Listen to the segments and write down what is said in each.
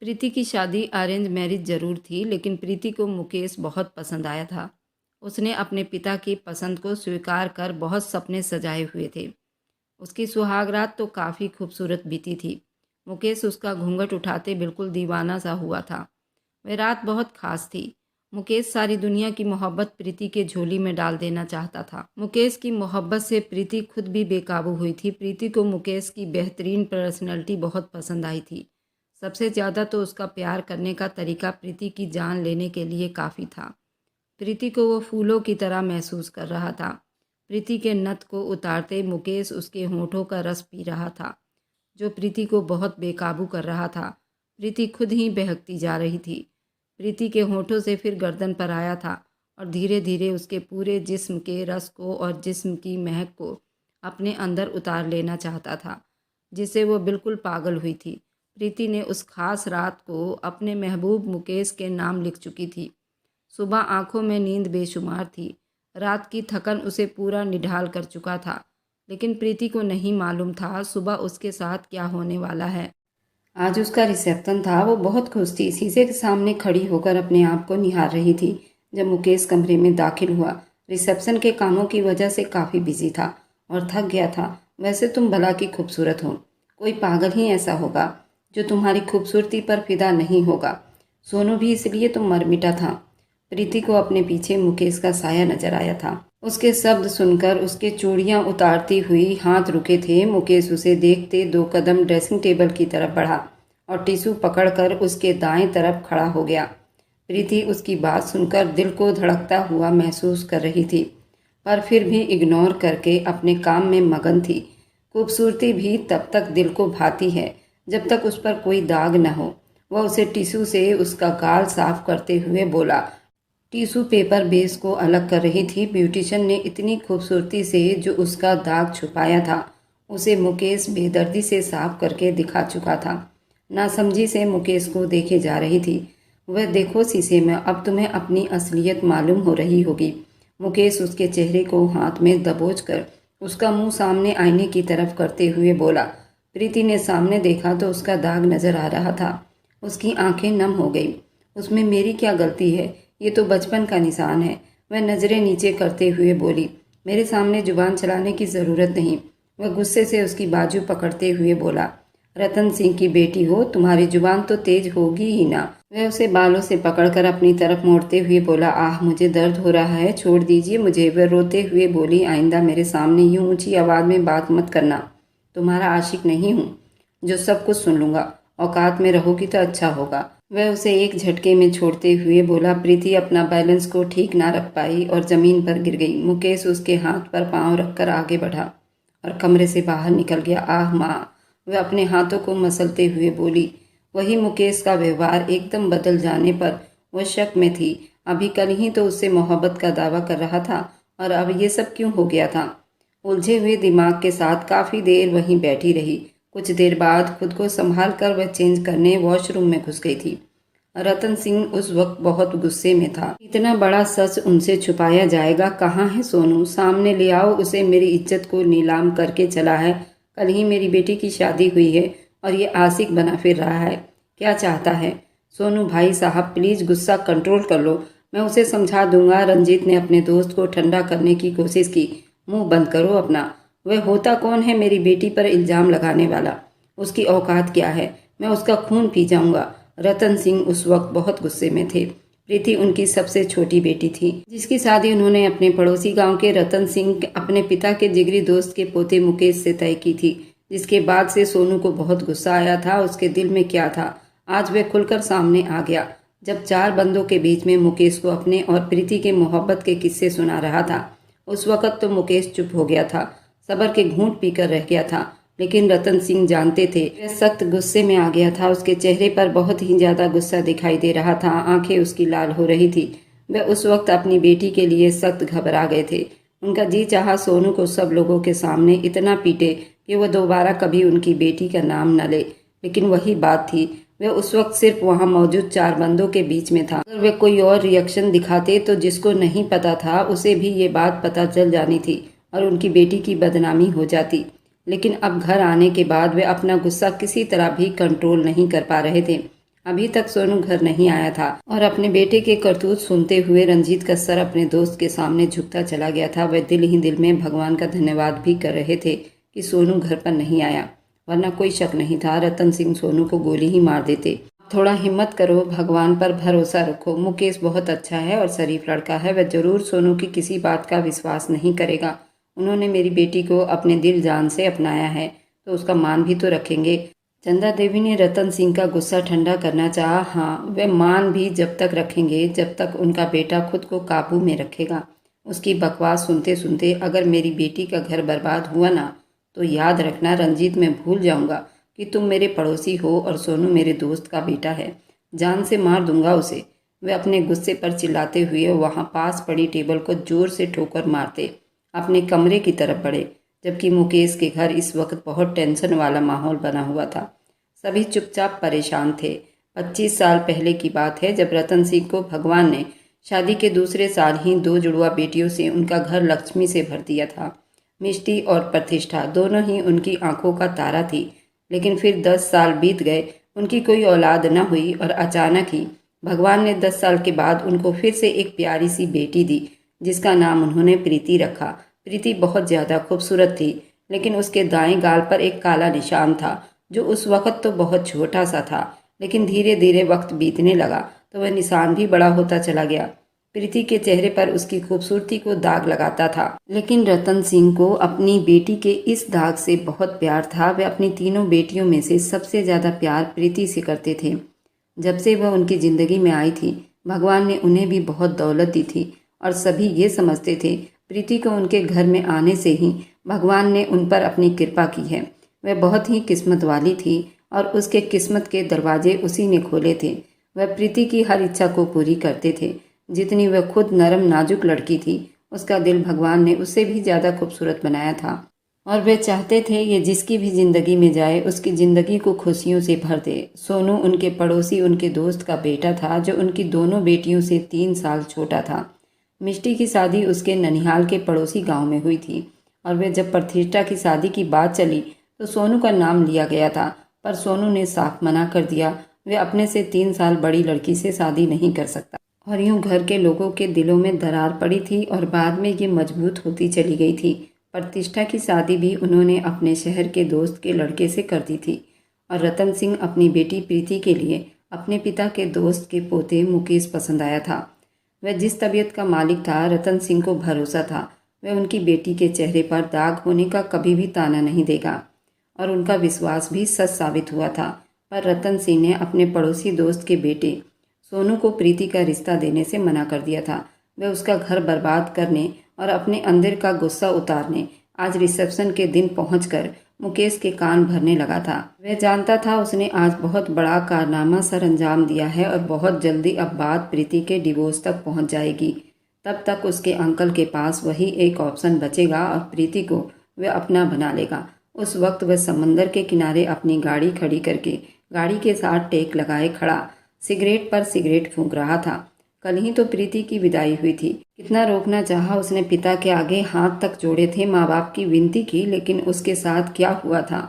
प्रीति की शादी arrange marriage ज़रूर थी, लेकिन प्रीति को मुकेश बहुत पसंद आया था। उसने अपने पिता की पसंद को स्वीकार कर बहुत सपने सजाए हुए थे। उसकी सुहागरात तो काफ़ी खूबसूरत बीती थी। मुकेश उसका घूंघट उठाते बिल्कुल दीवाना सा हुआ था। वह रात बहुत खास थी। मुकेश सारी दुनिया की मोहब्बत प्रीति के झोली में डाल देना चाहता था। मुकेश की मोहब्बत से प्रीति खुद भी बेकाबू हुई थी। प्रीति को मुकेश की बेहतरीन पर्सनैलिटी बहुत पसंद आई थी। सबसे ज़्यादा तो उसका प्यार करने का तरीका प्रीति की जान लेने के लिए काफ़ी था। प्रीति को वो फूलों की तरह महसूस कर रहा था। प्रीति के नथ को उतारते मुकेश उसके होठों का रस पी रहा था, जो प्रीति को बहुत बेकाबू कर रहा था। प्रीति खुद ही बहकती जा रही थी। प्रीति के होठों से फिर गर्दन पर आया था और धीरे धीरे उसके पूरे जिस्म के रस को और जिस्म की महक को अपने अंदर उतार लेना चाहता था, जिससे वो बिल्कुल पागल हुई थी। प्रीति ने उस खास रात को अपने महबूब मुकेश के नाम लिख चुकी थी। सुबह आंखों में नींद बेशुमार थी। रात की थकन उसे पूरा निढाल कर चुका था, लेकिन प्रीति को नहीं मालूम था सुबह उसके साथ क्या होने वाला है। आज उसका रिसेप्शन था। वो बहुत खुश थी। शीशे के सामने खड़ी होकर अपने आप को निहार रही थी जब मुकेश कमरे में दाखिल हुआ। रिसेप्शन के कामों की वजह से काफ़ी बिजी था और थक गया था। वैसे तुम भला की खूबसूरत हो। कोई पागल ही ऐसा होगा जो तुम्हारी खूबसूरती पर फिदा नहीं होगा। सोनू भी इसलिए तो मर मिटा था। प्रीति को अपने पीछे मुकेश का साया नजर आया था। उसके शब्द सुनकर उसके चूड़ियां उतारती हुई हाथ रुके थे। मुकेश उसे देखते 2 कदम ड्रेसिंग टेबल की तरफ बढ़ा और टिश्यू पकड़कर उसके दाएं तरफ खड़ा हो गया। प्रीति उसकी बात सुनकर दिल को धड़कता हुआ महसूस कर रही थी, पर फिर भी इग्नोर करके अपने काम में मगन थी। खूबसूरती भी तब तक दिल को भाती है जब तक उस पर कोई दाग न हो। वह उसे टिश्यू से उसका गाल साफ करते हुए बोला। टिश्यू पेपर बेस को अलग कर रही थी। ब्यूटिशियन ने इतनी खूबसूरती से जो उसका दाग छुपाया था उसे मुकेश बेदर्दी से साफ करके दिखा चुका था। नासमझी से मुकेश को देखे जा रही थी। वह देखो शीशे में, अब तुम्हें अपनी असलियत मालूम हो रही होगी। मुकेश उसके चेहरे को हाथ में दबोच कर उसका मुंह सामने आईने की तरफ करते हुए बोला। प्रीति ने सामने देखा तो उसका दाग नजर आ रहा था। उसकी आंखें नम हो गई। उसमें मेरी क्या गलती है? ये तो बचपन का निशान है। वह नज़रें नीचे करते हुए बोली। मेरे सामने जुबान चलाने की ज़रूरत नहीं। वह गुस्से से उसकी बाजू पकड़ते हुए बोला। रतन सिंह की बेटी हो, तुम्हारी जुबान तो तेज होगी ही ना। वह उसे बालों से पकड़कर अपनी तरफ मोड़ते हुए बोला। आह, मुझे दर्द हो रहा है, छोड़ दीजिए मुझे। वह रोते हुए बोली। आइंदा मेरे सामने यूं ऊंची आवाज़ में बात मत करना। तुम्हारा आशिक नहीं हूँ जो सब कुछ सुन लूँगा। औकात में रहोगी तो अच्छा होगा। वह उसे एक झटके में छोड़ते हुए बोला। प्रीति अपना बैलेंस को ठीक ना रख पाई और जमीन पर गिर गई। मुकेश उसके हाथ पर पांव रखकर आगे बढ़ा और कमरे से बाहर निकल गया। आह माँ, वह अपने हाथों को मसलते हुए बोली। वही मुकेश का व्यवहार एकदम बदल जाने पर वह शक में थी। अभी कल ही तो उससे मोहब्बत का दावा कर रहा था और अब ये सब क्यों हो गया था? उलझे हुए दिमाग के साथ काफ़ी देर वहीं बैठी रही। कुछ देर बाद खुद को संभाल कर वह चेंज करने वॉशरूम में घुस गई थी। रतन सिंह उस वक्त बहुत गुस्से में था। इतना बड़ा सच उनसे छुपाया जाएगा। कहाँ है सोनू? सामने ले आओ उसे। मेरी इज्जत को नीलाम करके चला है। कल ही मेरी बेटी की शादी हुई है और ये आशिक बना फिर रहा है। क्या चाहता है? सोनू भाई साहब, प्लीज़ गुस्सा कंट्रोल कर लो, मैं उसे समझा दूंगा। रंजीत ने अपने दोस्त को ठंडा करने की कोशिश की। मुंह बंद करो अपना। वह होता कौन है मेरी बेटी पर इल्ज़ाम लगाने वाला? उसकी औकात क्या है? मैं उसका खून पी जाऊंगा। रतन सिंह उस वक्त बहुत गुस्से में थे। प्रीति उनकी सबसे छोटी बेटी थी, जिसकी शादी उन्होंने अपने पड़ोसी गांव के रतन सिंह अपने पिता के जिगरी दोस्त के पोते मुकेश से तय की थी। जिसके बाद से सोनू को बहुत गुस्सा आया था। उसके दिल में क्या था आज वह खुलकर सामने आ गया, जब 4 बंदों के बीच में मुकेश को अपने और प्रीति के मोहब्बत के किस्से सुना रहा था। उस वक्त तो मुकेश चुप हो गया था, सबर के घूंट पीकर रह गया था। लेकिन रतन सिंह जानते थे वह सख्त गुस्से में आ गया था। उसके चेहरे पर बहुत ही ज्यादा गुस्सा दिखाई दे रहा था। आंखें उसकी लाल हो रही थी। वह उस वक्त अपनी बेटी के लिए सख्त घबरा गए थे। उनका जी चाहा सोनू को सब लोगों के सामने इतना पीटे कि वह दोबारा कभी उनकी बेटी का नाम न ले। लेकिन वही बात थी, वह उस वक्त सिर्फ वहां मौजूद 4 बंदों के बीच में था। अगर वे कोई और रिएक्शन दिखाते तो जिसको नहीं पता था उसे भी ये बात पता चल जानी थी और उनकी बेटी की बदनामी हो जाती। लेकिन अब घर आने के बाद वे अपना गुस्सा किसी तरह भी कंट्रोल नहीं कर पा रहे थे। अभी तक सोनू घर नहीं आया था और अपने बेटे के करतूत सुनते हुए रंजीत का सर अपने दोस्त के सामने झुकता चला गया था। वह दिल ही दिल में भगवान का धन्यवाद भी कर रहे थे कि सोनू घर पर नहीं आया, वरना कोई शक नहीं था रतन सिंह सोनू को गोली ही मार देते। थोड़ा हिम्मत करो, भगवान पर भरोसा रखो। मुकेश बहुत अच्छा है और शरीफ लड़का है, वह जरूर सोनू की किसी बात का विश्वास नहीं करेगा। उन्होंने मेरी बेटी को अपने दिल जान से अपनाया है तो उसका मान भी तो रखेंगे। चंदा देवी ने रतन सिंह का गुस्सा ठंडा करना चाहा। हाँ, वे मान भी जब तक रखेंगे जब तक उनका बेटा खुद को काबू में रखेगा। उसकी बकवास सुनते सुनते अगर मेरी बेटी का घर बर्बाद हुआ ना तो याद रखना रंजीत, मैं भूल जाऊंगा कि तुम मेरे पड़ोसी हो और सोनू मेरे दोस्त का बेटा है। जान से मार दूंगा उसे। वे अपने गुस्से पर चिल्लाते हुए वहां पास पड़ी टेबल को जोर से ठोकर मारते अपने कमरे की तरफ बढ़े, जबकि मुकेश के घर इस वक्त बहुत टेंशन वाला माहौल बना हुआ था। सभी चुपचाप परेशान थे। 25 साल पहले की बात है जब रतन सिंह को भगवान ने शादी के दूसरे साल ही 2 जुड़वा बेटियों से उनका घर लक्ष्मी से भर दिया था। मिष्टी और प्रतिष्ठा दोनों ही उनकी आंखों का तारा थी, लेकिन फिर 10 साल बीत गए, उनकी कोई औलाद न हुई और अचानक ही भगवान ने 10 साल के बाद उनको फिर से एक प्यारी सी बेटी दी, जिसका नाम उन्होंने प्रीति रखा। प्रीति बहुत ज़्यादा खूबसूरत थी, लेकिन उसके दाएं गाल पर एक काला निशान था जो उस वक़्त तो बहुत छोटा सा था, लेकिन धीरे धीरे वक्त बीतने लगा तो वह निशान भी बड़ा होता चला गया। प्रीति के चेहरे पर उसकी खूबसूरती को दाग लगाता था, लेकिन रतन सिंह को अपनी बेटी के इस दाग से बहुत प्यार था। वे अपनी तीनों बेटियों में से सबसे ज़्यादा प्यार प्रीति से करते थे। जब से वह उनकी ज़िंदगी में आई थी, भगवान ने उन्हें भी बहुत दौलत दी थी और सभी ये समझते थे प्रीति को उनके घर में आने से ही भगवान ने उन पर अपनी कृपा की है। वह बहुत ही किस्मत वाली थी और उसके किस्मत के दरवाजे उसी ने खोले थे। वह प्रीति की हर इच्छा को पूरी करते थे। जितनी वह खुद नरम नाजुक लड़की थी, उसका दिल भगवान ने उससे भी ज़्यादा खूबसूरत बनाया था और वे चाहते थे ये जिसकी भी ज़िंदगी में जाए उसकी ज़िंदगी को खुशियों से भर दे। सोनू उनके पड़ोसी उनके दोस्त का बेटा था जो उनकी दोनों बेटियों से 3 साल छोटा था। मिष्टी की शादी उसके ननिहाल के पड़ोसी गांव में हुई थी और वे जब प्रतिष्ठा की शादी की बात चली तो सोनू का नाम लिया गया था, पर सोनू ने साफ मना कर दिया। वे अपने से 3 साल बड़ी लड़की से शादी नहीं कर सकता। और यूं घर के लोगों के दिलों में दरार पड़ी थी और बाद में ये मजबूत होती चली गई थी। प्रतिष्ठा की शादी भी उन्होंने अपने शहर के दोस्त के लड़के से कर दी थी और रतन सिंह अपनी बेटी प्रीति के लिए अपने पिता के दोस्त के पोते मुकेश पसंद आया था। वह जिस तबीयत का मालिक था, रतन सिंह को भरोसा था वह उनकी बेटी के चेहरे पर दाग होने का कभी भी ताना नहीं देगा, और उनका विश्वास भी सच साबित हुआ था। पर रतन सिंह ने अपने पड़ोसी दोस्त के बेटे सोनू को प्रीति का रिश्ता देने से मना कर दिया था। वह उसका घर बर्बाद करने और अपने अंदर का गुस्सा उतारने आज रिसेप्शन के दिन पहुंचकर मुकेश के कान भरने लगा था। वह जानता था उसने आज बहुत बड़ा कारनामा सर अंजाम दिया है और बहुत जल्दी अब बात प्रीति के डिवोर्स तक पहुंच जाएगी। तब तक उसके अंकल के पास वही एक ऑप्शन बचेगा और प्रीति को वह अपना बना लेगा। उस वक्त वह समंदर के किनारे अपनी गाड़ी खड़ी करके गाड़ी के साथ टेक लगाए खड़ा सिगरेट पर सिगरेट फूंक रहा था। कल ही तो प्रीति की विदाई हुई थी। कितना रोकना चाहा उसने, पिता के आगे हाथ तक जोड़े थे, माँ बाप की विनती की, लेकिन उसके साथ क्या हुआ था।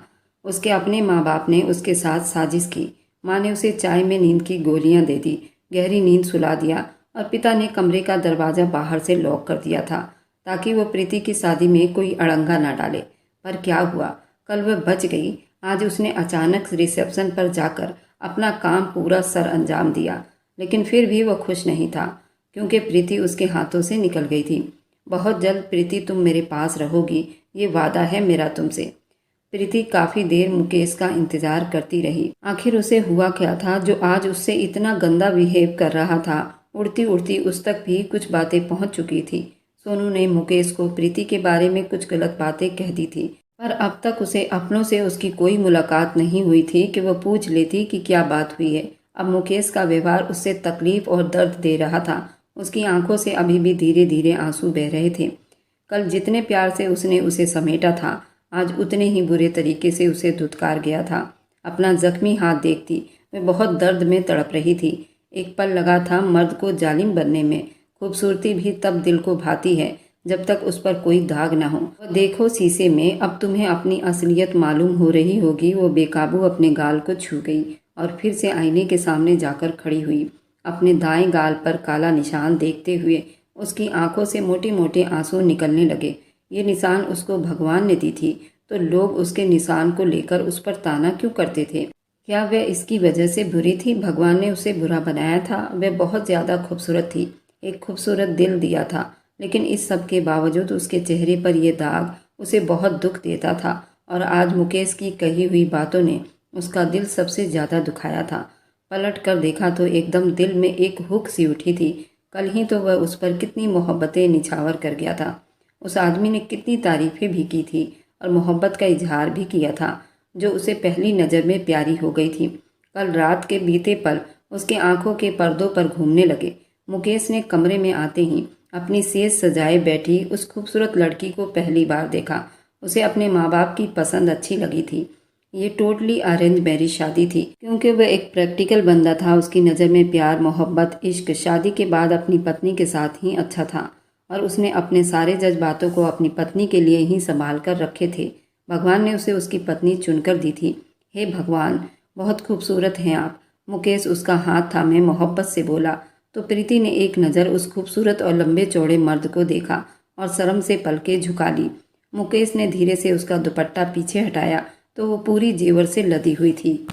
उसके अपने माँ बाप ने उसके साथ साजिश की। माँ ने उसे चाय में नींद की गोलियां दे दी, गहरी नींद सुला दिया और पिता ने कमरे का दरवाज़ा बाहर से लॉक कर दिया था ताकि वो प्रीति की शादी में कोई अड़ंगा ना डाले। पर क्या हुआ, कल वह बच गई। आज उसने अचानक रिसेप्शन पर जाकर अपना काम पूरा सर अंजाम दिया, लेकिन फिर भी वह खुश नहीं था क्योंकि प्रीति उसके हाथों से निकल गई थी। बहुत जल्द प्रीति तुम मेरे पास रहोगी, ये वादा है मेरा तुमसे। प्रीति काफ़ी देर मुकेश का इंतजार करती रही। आखिर उसे हुआ क्या था जो आज उससे इतना गंदा बिहेव कर रहा था। उड़ती उड़ती उस तक भी कुछ बातें पहुंच चुकी थी। सोनू ने मुकेश को प्रीति के बारे में कुछ गलत बातें कह दी थी, पर अब तक उसे अपनों से उसकी कोई मुलाकात नहीं हुई थी कि वह पूछ लेती कि क्या बात हुई है। अब मुकेश का व्यवहार उससे तकलीफ और दर्द दे रहा था। उसकी आंखों से अभी भी धीरे धीरे आंसू बह रहे थे। कल जितने प्यार से उसने उसे समेटा था, आज उतने ही बुरे तरीके से उसे धुतकार गया था। अपना जख्मी हाथ देखती वह बहुत दर्द में तड़प रही थी। एक पल लगा था मर्द को जालिम बनने में। खूबसूरती भी तब दिल को भाती है जब तक उस पर कोई दाग न हो। वो देखो शीशे में, अब तुम्हें अपनी असलियत मालूम हो रही होगी। वो बेकाबू अपने गाल को छू गई। और फिर से आईने के सामने जाकर खड़ी हुई। अपने दाएं गाल पर काला निशान देखते हुए उसकी आंखों से मोटे मोटे आंसू निकलने लगे। ये निशान उसको भगवान ने दी थी, तो लोग उसके निशान को लेकर उस पर ताना क्यों करते थे? क्या वह इसकी वजह से बुरी थी? भगवान ने उसे बुरा बनाया था? वह बहुत ज़्यादा खूबसूरत थी, एक खूबसूरत दिल दिया था, लेकिन इस सब के बावजूद उसके चेहरे पर यह दाग उसे बहुत दुख देता था। और आज मुकेश की कही हुई बातों ने उसका दिल सबसे ज़्यादा दुखाया था। पलट कर देखा तो एकदम दिल में एक हुक सी उठी थी। कल ही तो वह उस पर कितनी मोहब्बतें निछावर कर गया था। उस आदमी ने कितनी तारीफ़ें भी की थी और मोहब्बत का इजहार भी किया था, जो उसे पहली नज़र में प्यारी हो गई थी। कल रात के बीते पल उसके आंखों के पर्दों पर घूमने लगे। मुकेश ने कमरे में आते ही अपनी सेज सजाए बैठी उस खूबसूरत लड़की को पहली बार देखा। उसे अपने माँ बाप की पसंद अच्छी लगी थी। ये टोटली अरेंज मैरिज शादी थी, क्योंकि वह एक प्रैक्टिकल बंदा था। उसकी नज़र में प्यार, मोहब्बत, इश्क शादी के बाद अपनी पत्नी के साथ ही अच्छा था और उसने अपने सारे जज्बातों को अपनी पत्नी के लिए ही संभाल कर रखे थे। भगवान ने उसे उसकी पत्नी चुनकर दी थी। हे भगवान, बहुत खूबसूरत हैं आप। मुकेश उसका हाथ थामे मोहब्बत से बोला तो प्रीति ने एक नज़र उस खूबसूरत और लंबे चौड़े मर्द को देखा और शर्म से पलकें झुका ली। मुकेश ने धीरे से उसका दुपट्टा पीछे हटाया तो वो पूरी जेवर से लदी हुई थी।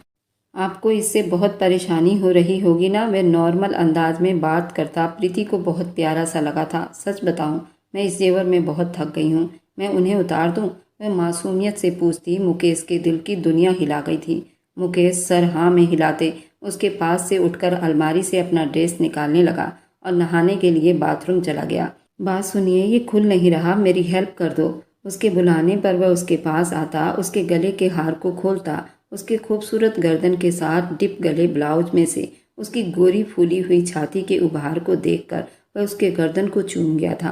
आपको इससे बहुत परेशानी हो रही होगी ना? वह नॉर्मल अंदाज में बात करता प्रीति को बहुत प्यारा सा लगा था। सच बताऊं, मैं इस जेवर में बहुत थक गई हूँ, मैं उन्हें उतार दूँ? वह मासूमियत से पूछती। मुकेश के दिल की दुनिया हिला गई थी। मुकेश सर हाँ में हिलाते उसके पास से उठकर अलमारी से अपना ड्रेस निकालने लगा और नहाने के लिए बाथरूम चला गया। बात सुनिए, ये खुल नहीं रहा, मेरी हेल्प कर दो। उसके बुलाने पर वह उसके पास आता, उसके गले के हार को खोलता। उसके खूबसूरत गर्दन के साथ डिप गले ब्लाउज में से उसकी गोरी फूली हुई छाती के उभार को देखकर वह उसके गर्दन को चूम गया था।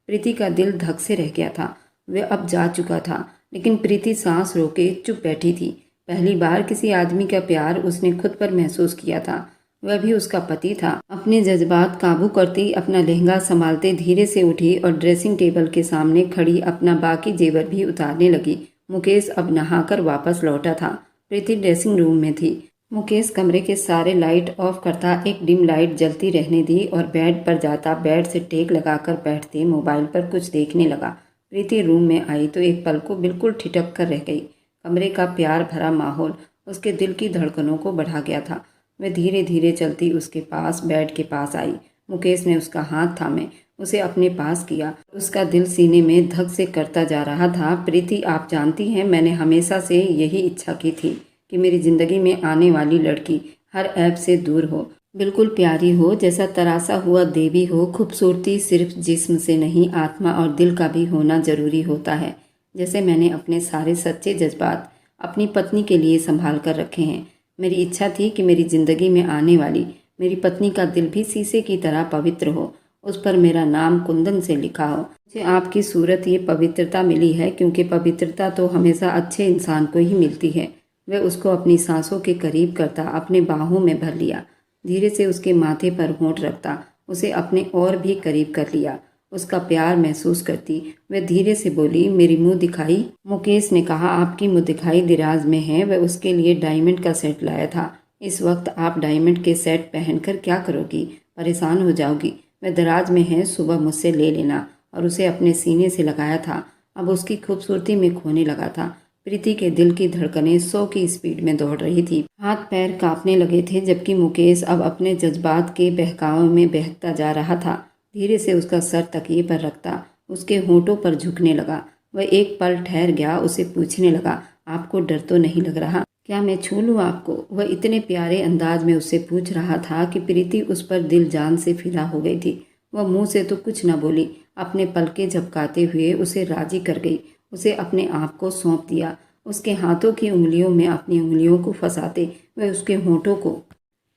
प्रीति का दिल धक से रह गया था। वह अब जा चुका था, लेकिन प्रीति सांस रोके चुप बैठी थी। पहली बार किसी आदमी का प्यार उसने खुद पर महसूस किया था, वह भी उसका पति था। अपने जज्बात काबू करती अपना लहंगा संभालते धीरे से उठी और ड्रेसिंग टेबल के सामने खड़ी अपना बाकी जेवर भी उतारने लगी। मुकेश अब नहाकर वापस लौटा था। प्रीति ड्रेसिंग रूम में थी। मुकेश कमरे के सारे लाइट ऑफ करता, एक डिम लाइट जलती रहने दी और बेड पर जाता, बेड से टेक लगाकर बैठते मोबाइल पर कुछ देखने लगा। प्रीति रूम में आई तो एक पल को बिल्कुल ठिठक कर रह गई। कमरे का प्यार भरा माहौल उसके दिल की धड़कनों को बढ़ा गया था। वह धीरे धीरे चलती उसके पास बेड के पास आई। मुकेश ने उसका हाथ थामे उसे अपने पास किया। उसका दिल सीने में धक से करता जा रहा था। प्रीति, आप जानती हैं, मैंने हमेशा से यही इच्छा की थी कि मेरी ज़िंदगी में आने वाली लड़की हर ऐब से दूर हो, बिल्कुल प्यारी हो, जैसा तरासा हुआ देवी हो। खूबसूरती सिर्फ जिस्म से नहीं, आत्मा और दिल का भी होना ज़रूरी होता है। जैसे मैंने अपने सारे सच्चे जज्बात अपनी पत्नी के लिए संभाल कर रखे हैं। मेरी इच्छा थी कि मेरी ज़िंदगी में आने वाली मेरी पत्नी का दिल भी शीशे की तरह पवित्र हो, उस पर मेरा नाम कुंदन से लिखा हो। मुझे आपकी सूरत ये पवित्रता मिली है, क्योंकि पवित्रता तो हमेशा अच्छे इंसान को ही मिलती है। वह उसको अपनी सांसों के करीब करता, अपने बाहों में भर लिया, धीरे से उसके माथे पर होंठ रखता, उसे अपने और भी करीब कर लिया, उसका प्यार महसूस करती। वह धीरे से बोली, मेरी मुंह दिखाई। मुकेश ने कहा, आपकी मुंह दिखाई दिराज में है। वह उसके लिए डायमंड का सेट लाया था। इस वक्त आप डायमंड के सेट पहनकर क्या करोगी? परेशान हो जाओगी। वह दराज में है, सुबह मुझसे ले लेना। और उसे अपने सीने से लगाया था। अब उसकी खूबसूरती में खोने लगा था। प्रीति के दिल की धड़कनें 100 की स्पीड में दौड़ रही थी। हाथ पैर कांपने लगे थे, जबकि मुकेश अब अपने जज्बात के बहकाव में बहकता जा रहा था। धीरे से उसका सर तकिए पर रखता उसके होंठों पर झुकने लगा। वह एक पल ठहर गया, उसे पूछने लगा, आपको डर तो नहीं लग रहा? क्या मैं छू लूँ आपको? वह इतने प्यारे अंदाज में उससे पूछ रहा था कि प्रीति उस पर दिल जान से फिदा हो गई थी। वह मुंह से तो कुछ न बोली, अपने पलके झपकाते हुए उसे राजी कर गई। उसे अपने आप को सौंप दिया। उसके हाथों की उंगलियों में अपनी उंगलियों को फंसाते वह उसके होंठों को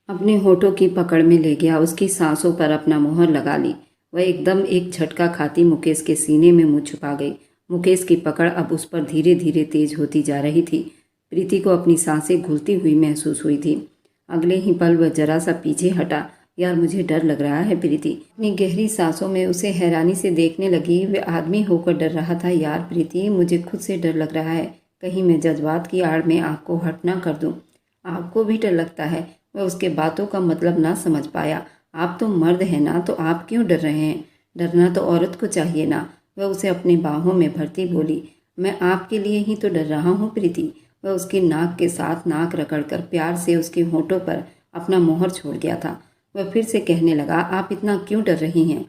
अपने होठों की पकड़ में ले गया। उसकी सांसों पर अपना मोहर लगा ली। वह एकदम एक झटका खाती मुकेश के सीने में मुंह छुपा गई। मुकेश की पकड़ अब उस पर धीरे धीरे तेज होती जा रही थी। प्रीति को अपनी सांसें घुलती हुई महसूस हुई थी। अगले ही पल वह जरा सा पीछे हटा। यार, मुझे डर लग रहा है। प्रीति अपनी गहरी सांसों में उसे हैरानी से देखने लगी। वह आदमी होकर डर रहा था। यार प्रीति, मुझे खुद से डर लग रहा है, कहीं मैं जज्बात की आड़ में आपको हर्ट ना कर दूं। आपको भी डर लगता है? वह उसके बातों का मतलब ना समझ पाया। आप तो मर्द हैं ना, तो आप क्यों डर रहे हैं? डरना तो औरत को चाहिए ना। वह उसे अपनी बाहों में भरती बोली। मैं आपके लिए ही तो डर रहा हूँ प्रीति। वह उसकी नाक के साथ नाक रगड़कर प्यार से उसके होठों पर अपना मोहर छोड़ गया था। वह फिर से कहने लगा, आप इतना क्यों डर रही हैं?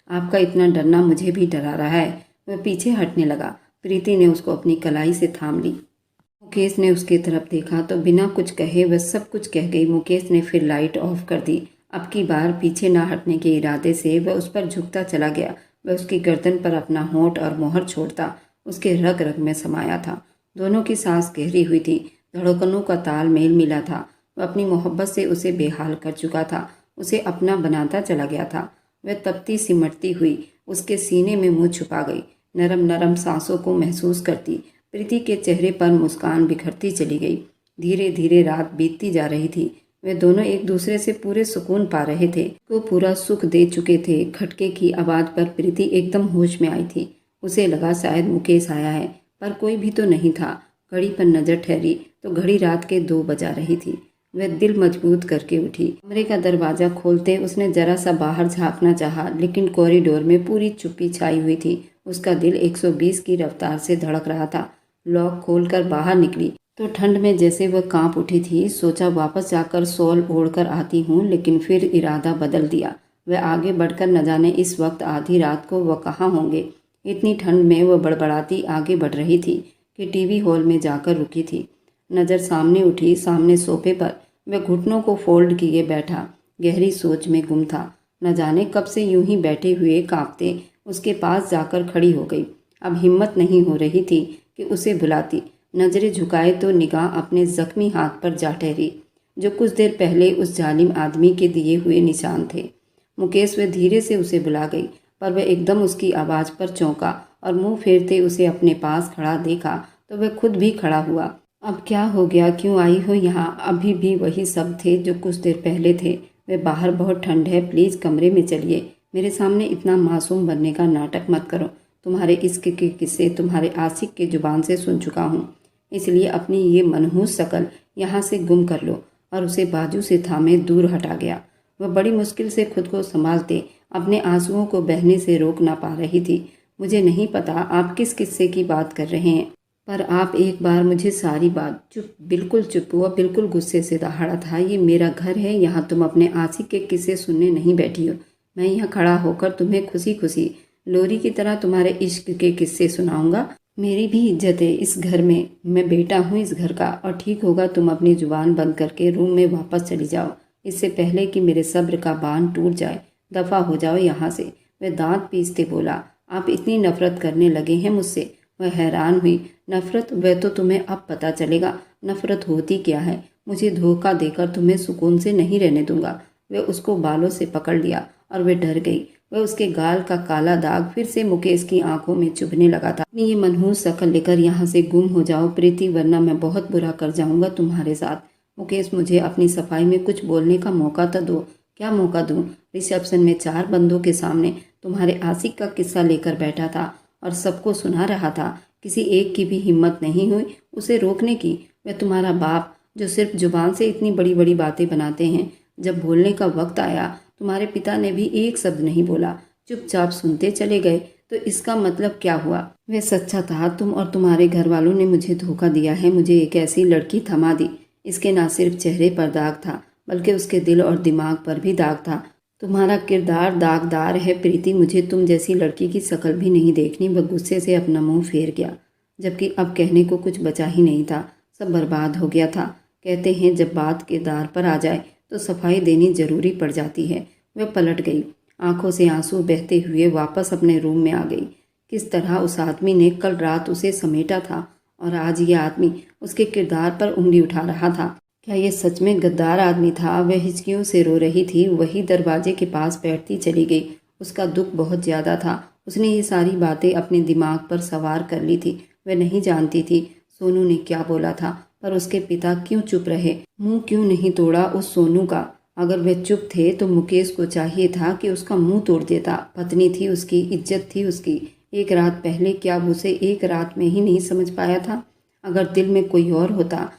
आपका इतना डरना मुझे भी डरा रहा है। वह पीछे हटने लगा। प्रीति ने उसको अपनी कलाई से थाम ली। मुकेश ने उसकी तरफ देखा तो बिना कुछ कहे वह सब कुछ कह गई। मुकेश ने फिर लाइट ऑफ कर दी। अब की बार पीछे ना हटने के इरादे से वह उस पर झुकता चला गया। वह उसकी गर्दन पर अपना होंठ और मोहर छोड़ता उसके रग रग में समाया था। दोनों की सांस गहरी हुई थी, धड़कनों का ताल मेल मिला था। वह अपनी मोहब्बत से उसे बेहाल कर चुका था, उसे अपना बनाता चला गया था। वह तपती सिमटती हुई उसके सीने में मुंह छुपा गई, नरम नरम सांसों को महसूस करती। प्रीति के चेहरे पर मुस्कान बिखरती चली गई। धीरे धीरे रात बीतती जा रही थी। वे दोनों एक दूसरे से पूरे सुकून पा रहे थे, को पूरा सुख दे चुके थे। खटके की आवाज पर प्रीति एकदम होश में आई थी। उसे लगा शायद मुकेश आया है, पर कोई भी तो नहीं था। घड़ी पर नजर ठहरी तो घड़ी रात के 2 बजा रही थी। वह दिल मजबूत करके उठी। कमरे का दरवाजा खोलते उसने जरा सा बाहर झांकना चाहा, लेकिन कॉरिडोर में पूरी चुप्पी छाई हुई थी। उसका दिल 120 की रफ्तार से धड़क रहा था। लॉक खोलकर बाहर निकली तो ठंड में जैसे वह कांप उठी थी। सोचा वापस जाकर शॉल ओढ़कर आती हूँ, लेकिन फिर इरादा बदल दिया। वह आगे बढ़कर न जाने इस वक्त आधी रात को वह कहाँ होंगे। इतनी ठंड में वह बड़बड़ाती आगे बढ़ रही थी कि टीवी हॉल में जाकर रुकी थी। नज़र सामने उठी। सामने सोफे पर वह घुटनों को फोल्ड किए बैठा गहरी सोच में गुम था। न जाने कब से यूं ही बैठे हुए कांपते उसके पास जाकर खड़ी हो गई। अब हिम्मत नहीं हो रही थी कि उसे बुलाती। नजरें झुकाए तो निगाह अपने जख्मी हाथ पर जा ठहरी, जो कुछ देर पहले उस जालिम आदमी के दिए हुए निशान थे। मुकेश वह धीरे से उसे बुला गई, पर वह एकदम उसकी आवाज़ पर चौंका और मुंह फेरते उसे अपने पास खड़ा देखा तो वह खुद भी खड़ा हुआ। अब क्या हो गया? क्यों आई हो यहाँ? अभी भी वही सब थे जो कुछ देर पहले थे। वह बाहर बहुत ठंड है, प्लीज़ कमरे में चलिए। मेरे सामने इतना मासूम बनने का नाटक मत करो। तुम्हारे इश्क के किस्से तुम्हारे आशिक के जुबान से सुन चुका हूँ, इसलिए अपनी ये मनहूस शकल यहाँ से गुम कर लो। और उसे बाजू से थामे दूर हटा गया। वह बड़ी मुश्किल से खुद को संभालते अपने आंसुओं को बहने से रोक ना पा रही थी। मुझे नहीं पता आप किस किस्से की बात कर रहे हैं, पर आप एक बार मुझे सारी बात। चुप, बिल्कुल चुप। वह बिल्कुल गुस्से से दहाड़ा था। ये मेरा घर है, यहाँ तुम अपने आशिक के किस्से सुनने नहीं बैठी हो। मैं यहाँ खड़ा होकर तुम्हें खुशी खुशी लोरी की तरह तुम्हारे इश्क के किस्से सुनाऊंगा। मेरी भी इज्जत है इस घर में, मैं बेटा हूँ इस घर का। और ठीक होगा तुम अपनी जुबान बंद करके रूम में वापस चली जाओ, इससे पहले कि मेरे सब्र का बांध टूट जाए। दफा हो जाओ यहाँ से। वह दांत पीसते बोला, आप इतनी नफरत करने लगे हैं मुझसे? वह हैरान हुई। नफरत? वह तो तुम्हें अब पता चलेगा नफरत होती क्या है। मुझे धोखा देकर तुम्हें सुकून से नहीं रहने दूंगा। वह उसको बालों से पकड़ लिया और वह डर गई। वह उसके गाल का काला दाग फिर से मुकेश की आंखों में चुभने लगा था। अपनी ये मनहूस शक्ल लेकर यहाँ से गुम हो जाओ प्रीति, वरना मैं बहुत बुरा कर जाऊंगा तुम्हारे साथ। मुकेश, मुझे अपनी सफाई में कुछ बोलने का मौका तो दो। क्या मौका दूं? रिसेप्शन में 4 बंदों के सामने तुम्हारे आशिक का किस्सा लेकर बैठा था और सबको सुना रहा था। किसी एक की भी हिम्मत नहीं हुई उसे रोकने की। वह तुम्हारा बाप, जो सिर्फ जुबान से इतनी बड़ी बड़ी बातें बनाते हैं, जब बोलने का वक्त आया तुम्हारे पिता ने भी एक शब्द नहीं बोला, चुपचाप सुनते चले गए। तो इसका मतलब क्या हुआ? वह सच्चा था। तुम और तुम्हारे घर वालों ने मुझे धोखा दिया है, मुझे एक ऐसी लड़की थमा दी। इसके न सिर्फ चेहरे पर दाग था, बल्कि उसके दिल और दिमाग पर भी दाग था। तुम्हारा किरदार दागदार है प्रीति, मुझे तुम जैसी लड़की की शक्ल भी नहीं देखनी। वह गुस्से से अपना मुंह फेर गया, जबकि अब कहने को कुछ बचा ही नहीं था। सब बर्बाद हो गया था। कहते हैं जब बात किरदार पर आ जाए तो सफाई देनी जरूरी पड़ जाती है। वह पलट गई, आंखों से आंसू बहते हुए वापस अपने रूम में आ गई। किस तरह उस आदमी ने कल रात उसे समेटा था और आज ये आदमी उसके किरदार पर उंगली उठा रहा था। क्या ये सच में गद्दार आदमी था? वह हिचकियों से रो रही थी। वही दरवाजे के पास बैठती चली गई। उसका दुख बहुत ज़्यादा था। उसने ये सारी बातें अपने दिमाग पर सवार कर ली थी। वह नहीं जानती थी सोनू ने क्या बोला था, पर उसके पिता क्यों चुप रहे? मुंह क्यों नहीं तोड़ा उस सोनू का? अगर वह चुप थे तो मुकेश को चाहिए था कि उसका मुंह तोड़ देता। पत्नी थी उसकी, इज्जत थी उसकी। एक रात पहले क्या वो उसे एक रात में ही नहीं समझ पाया था? अगर दिल में कोई और होता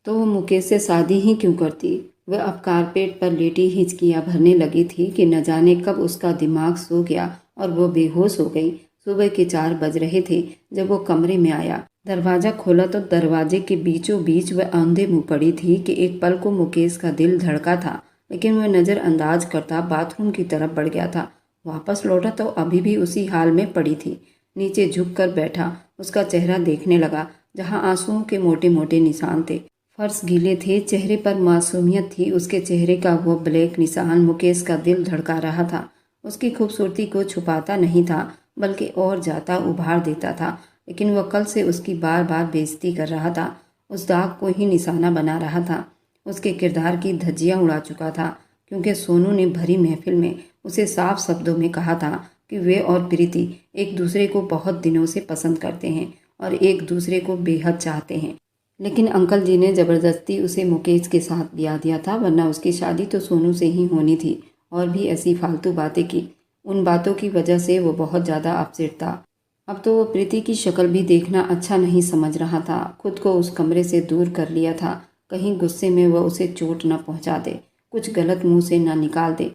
तो वो मुकेश से शादी ही क्यों करती। वह अब कारपेट पर लेटी हिचकियाँ भरने लगी थी कि न जाने कब उसका दिमाग सो गया और वो बेहोश हो गई। सुबह के 4 बज रहे थे जब वो कमरे में आया। दरवाज़ा खोला तो दरवाजे के बीचों बीच वह औंधे मुँह पड़ी थी कि एक पल को मुकेश का दिल धड़का था, लेकिन वह नज़रअंदाज करता बाथरूम की तरफ बढ़ गया था। वापस लौटा तो अभी भी उसी हाल में पड़ी थी। नीचे झुक कर बैठा उसका चेहरा देखने लगा, जहाँ आंसुओं के मोटे मोटे निशान थे। फर्श गीले थे, चेहरे पर मासूमियत थी। उसके चेहरे का वो ब्लैक निशान मुकेश का दिल धड़का रहा था। उसकी खूबसूरती को छुपाता नहीं था, बल्कि और ज़्यादा उभार देता था। लेकिन वह कल से उसकी बार बार बेइज्जती कर रहा था, उस दाग को ही निशाना बना रहा था। उसके किरदार की धज्जियाँ उड़ा चुका था, क्योंकि सोनू ने भरी महफिल में उसे साफ शब्दों में कहा था कि वे और प्रीति एक दूसरे को बहुत दिनों से पसंद करते हैं और एक दूसरे को बेहद चाहते हैं। लेकिन अंकल जी ने ज़बरदस्ती उसे मुकेश के साथ ब्याह दिया था, वरना उसकी शादी तो सोनू से ही होनी थी। और भी ऐसी फालतू बातें की। उन बातों की वजह से वो बहुत ज़्यादा अपसेट था। अब तो वो प्रीति की शक्ल भी देखना अच्छा नहीं समझ रहा था। खुद को उस कमरे से दूर कर लिया था, कहीं गुस्से में वह उसे चोट न पहुंचा दे, कुछ गलत मुंह से न निकाल दे,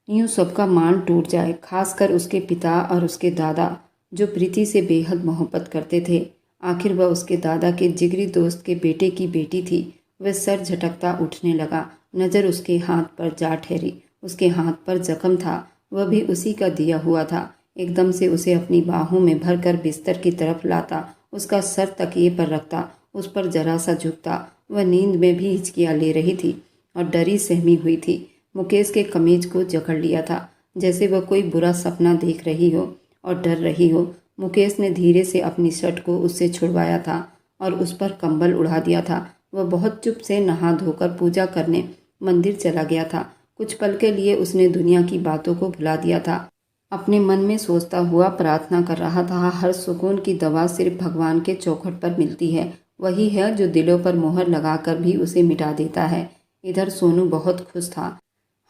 यूँ सबका मान टूट जाए। खासकर उसके पिता और उसके दादा, जो प्रीति से बेहद मोहब्बत करते थे। आखिर वह उसके दादा के जिगरी दोस्त के बेटे की बेटी थी। वह सर झटकता उठने लगा। नज़र उसके हाथ पर जा ठहरी। उसके हाथ पर जख्म था, वह भी उसी का दिया हुआ था। एकदम से उसे अपनी बाहों में भरकर बिस्तर की तरफ लाता, उसका सर तकिए पर रखता, उस पर जरा सा झुकता। वह नींद में भी हिचकियाँ ले रही थी और डरी सहमी हुई थी। मुकेश के कमीज को जकड़ लिया था, जैसे वह कोई बुरा सपना देख रही हो और डर रही हो। मुकेश ने धीरे से अपनी शर्ट को उससे छुड़वाया था और उस पर कंबल उड़ा दिया था। वह बहुत चुप से नहा धोकर पूजा करने मंदिर चला गया था। कुछ पल के लिए उसने दुनिया की बातों को भुला दिया था। अपने मन में सोचता हुआ प्रार्थना कर रहा था, हर सुकून की दवा सिर्फ भगवान के चौखट पर मिलती है। वही है जो दिलों पर मोहर लगाकर भी उसे मिटा देता है। इधर सोनू बहुत खुश था।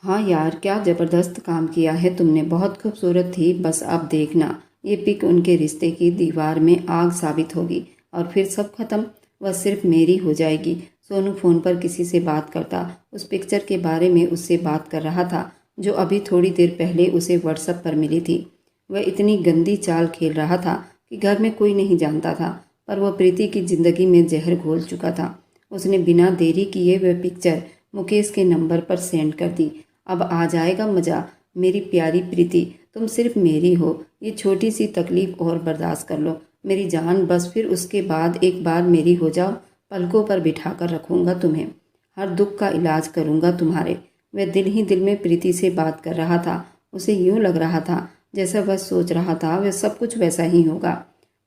हाँ यार, क्या ज़बरदस्त काम किया है तुमने, बहुत खूबसूरत थी। बस अब देखना, ये पिक उनके रिश्ते की दीवार में आग साबित होगी और फिर सब खत्म, वह सिर्फ मेरी हो जाएगी। सोनू फ़ोन पर किसी से बात करता, उस पिक्चर के बारे में उससे बात कर रहा था जो अभी थोड़ी देर पहले उसे व्हाट्सएप पर मिली थी। वह इतनी गंदी चाल खेल रहा था कि घर में कोई नहीं जानता था, पर वह प्रीति की ज़िंदगी में जहर घोल चुका था। उसने बिना देरी किए वह पिक्चर मुकेश के नंबर पर सेंड कर दी। अब आ जाएगा मज़ा। मेरी प्यारी प्रीति, तुम सिर्फ मेरी हो। ये छोटी सी तकलीफ़ और बर्दाश्त कर लो मेरी जान, बस फिर उसके बाद एक बार मेरी हो जाओ। पलकों पर बिठा कर रखूँगा तुम्हें, हर दुख का इलाज करूँगा तुम्हारे। वह दिल ही दिल में प्रीति से बात कर रहा था। उसे यूँ लग रहा था जैसा वह सोच रहा था वह सब कुछ वैसा ही होगा।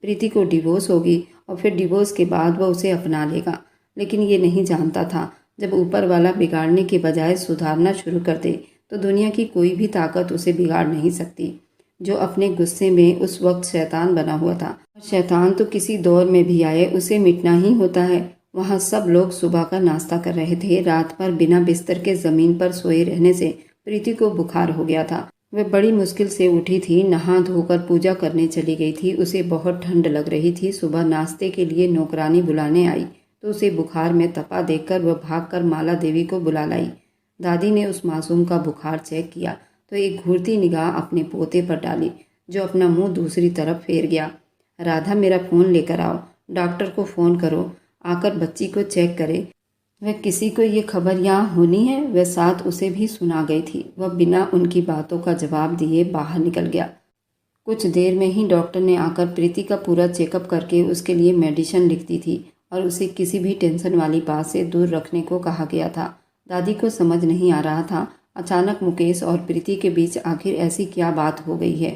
प्रीति को डिवोर्स होगी और फिर डिवोर्स के बाद वह उसे अपना लेगा। लेकिन ये नहीं जानता था, जब ऊपर वाला बिगाड़ने के बजाय सुधारना शुरू कर दे तो दुनिया की कोई भी ताकत उसे बिगाड़ नहीं सकती। जो अपने गुस्से में उस वक्त शैतान बना हुआ था, शैतान तो किसी दौर में भी आए उसे मिटना ही होता है। वहाँ सब लोग सुबह का नाश्ता कर रहे थे। रात भर बिना बिस्तर के ज़मीन पर सोए रहने से प्रीति को बुखार हो गया था। वह बड़ी मुश्किल से उठी थी, नहा धोकर पूजा करने चली गई थी। उसे बहुत ठंड लग रही थी। सुबह नाश्ते के लिए नौकरानी बुलाने आई तो उसे बुखार में तपा देखकर वह भागकर माला देवी को बुला लाई। दादी ने उस मासूम का बुखार चेक किया तो एक घूरती निगाह अपने पोते पर डाली, जो अपना मुंह दूसरी तरफ फेर गया। राधा, मेरा फ़ोन लेकर आओ, डॉक्टर को फ़ोन करो, आकर बच्ची को चेक करे। वह किसी को ये खबर यहाँ होनी है। वह साथ उसे भी सुना गई थी। वह बिना उनकी बातों का जवाब दिए बाहर निकल गया। कुछ देर में ही डॉक्टर ने आकर प्रीति का पूरा चेकअप करके उसके लिए मेडिसिन लिख दी थी और उसे किसी भी टेंशन वाली बात से दूर रखने को कहा गया था। दादी को समझ नहीं आ रहा था, अचानक मुकेश और प्रीति के बीच आखिर ऐसी क्या बात हो गई है।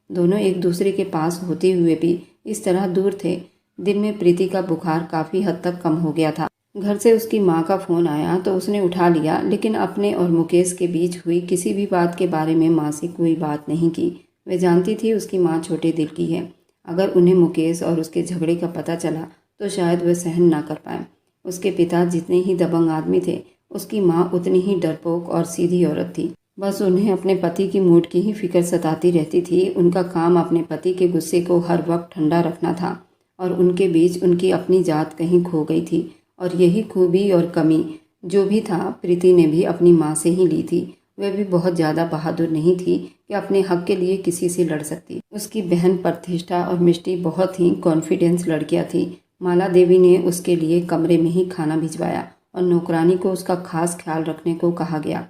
दोनों एक दूसरे के पास होते हुए भी इस तरह दूर थे। दिन में प्रीति का बुखार काफ़ी हद तक कम हो गया था। घर से उसकी माँ का फ़ोन आया तो उसने उठा लिया, लेकिन अपने और मुकेश के बीच हुई किसी भी बात के बारे में माँ से कोई बात नहीं की। वह जानती थी उसकी माँ छोटे दिल की है। अगर उन्हें मुकेश और उसके झगड़े का पता चला तो शायद वह सहन ना कर पाए। उसके पिता जितने ही दबंग आदमी थे, उसकी माँ उतनी ही डरपोक और सीधी औरत थी। बस उन्हें अपने पति की मूड की ही फिक्र सताती रहती थी। उनका काम अपने पति के गुस्से को हर वक्त ठंडा रखना था और उनके बीच उनकी अपनी जात कहीं खो गई थी और यही खूबी और कमी जो भी था प्रीति ने भी अपनी माँ से ही ली थी। वह भी बहुत ज़्यादा बहादुर नहीं थी कि अपने हक के लिए किसी से लड़ सकती। उसकी बहन प्रतिष्ठा और मिष्टी बहुत ही कॉन्फिडेंस लड़कियाँ थी। माला देवी ने उसके लिए कमरे में ही खाना भिजवाया और नौकरानी को उसका खास ख्याल रखने को कहा गया,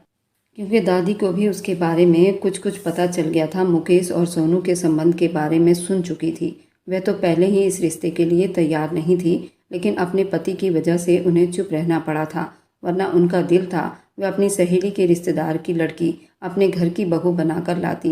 क्योंकि दादी को भी उसके बारे में कुछ कुछ पता चल गया था। मुकेश और सोनू के संबंध के बारे में सुन चुकी थी। वह तो पहले ही इस रिश्ते के लिए तैयार नहीं थी, लेकिन अपने पति की वजह से उन्हें चुप रहना पड़ा था, वरना उनका दिल था वह अपनी सहेली के रिश्तेदार की लड़की अपने घर की बहू बनाकर लाती।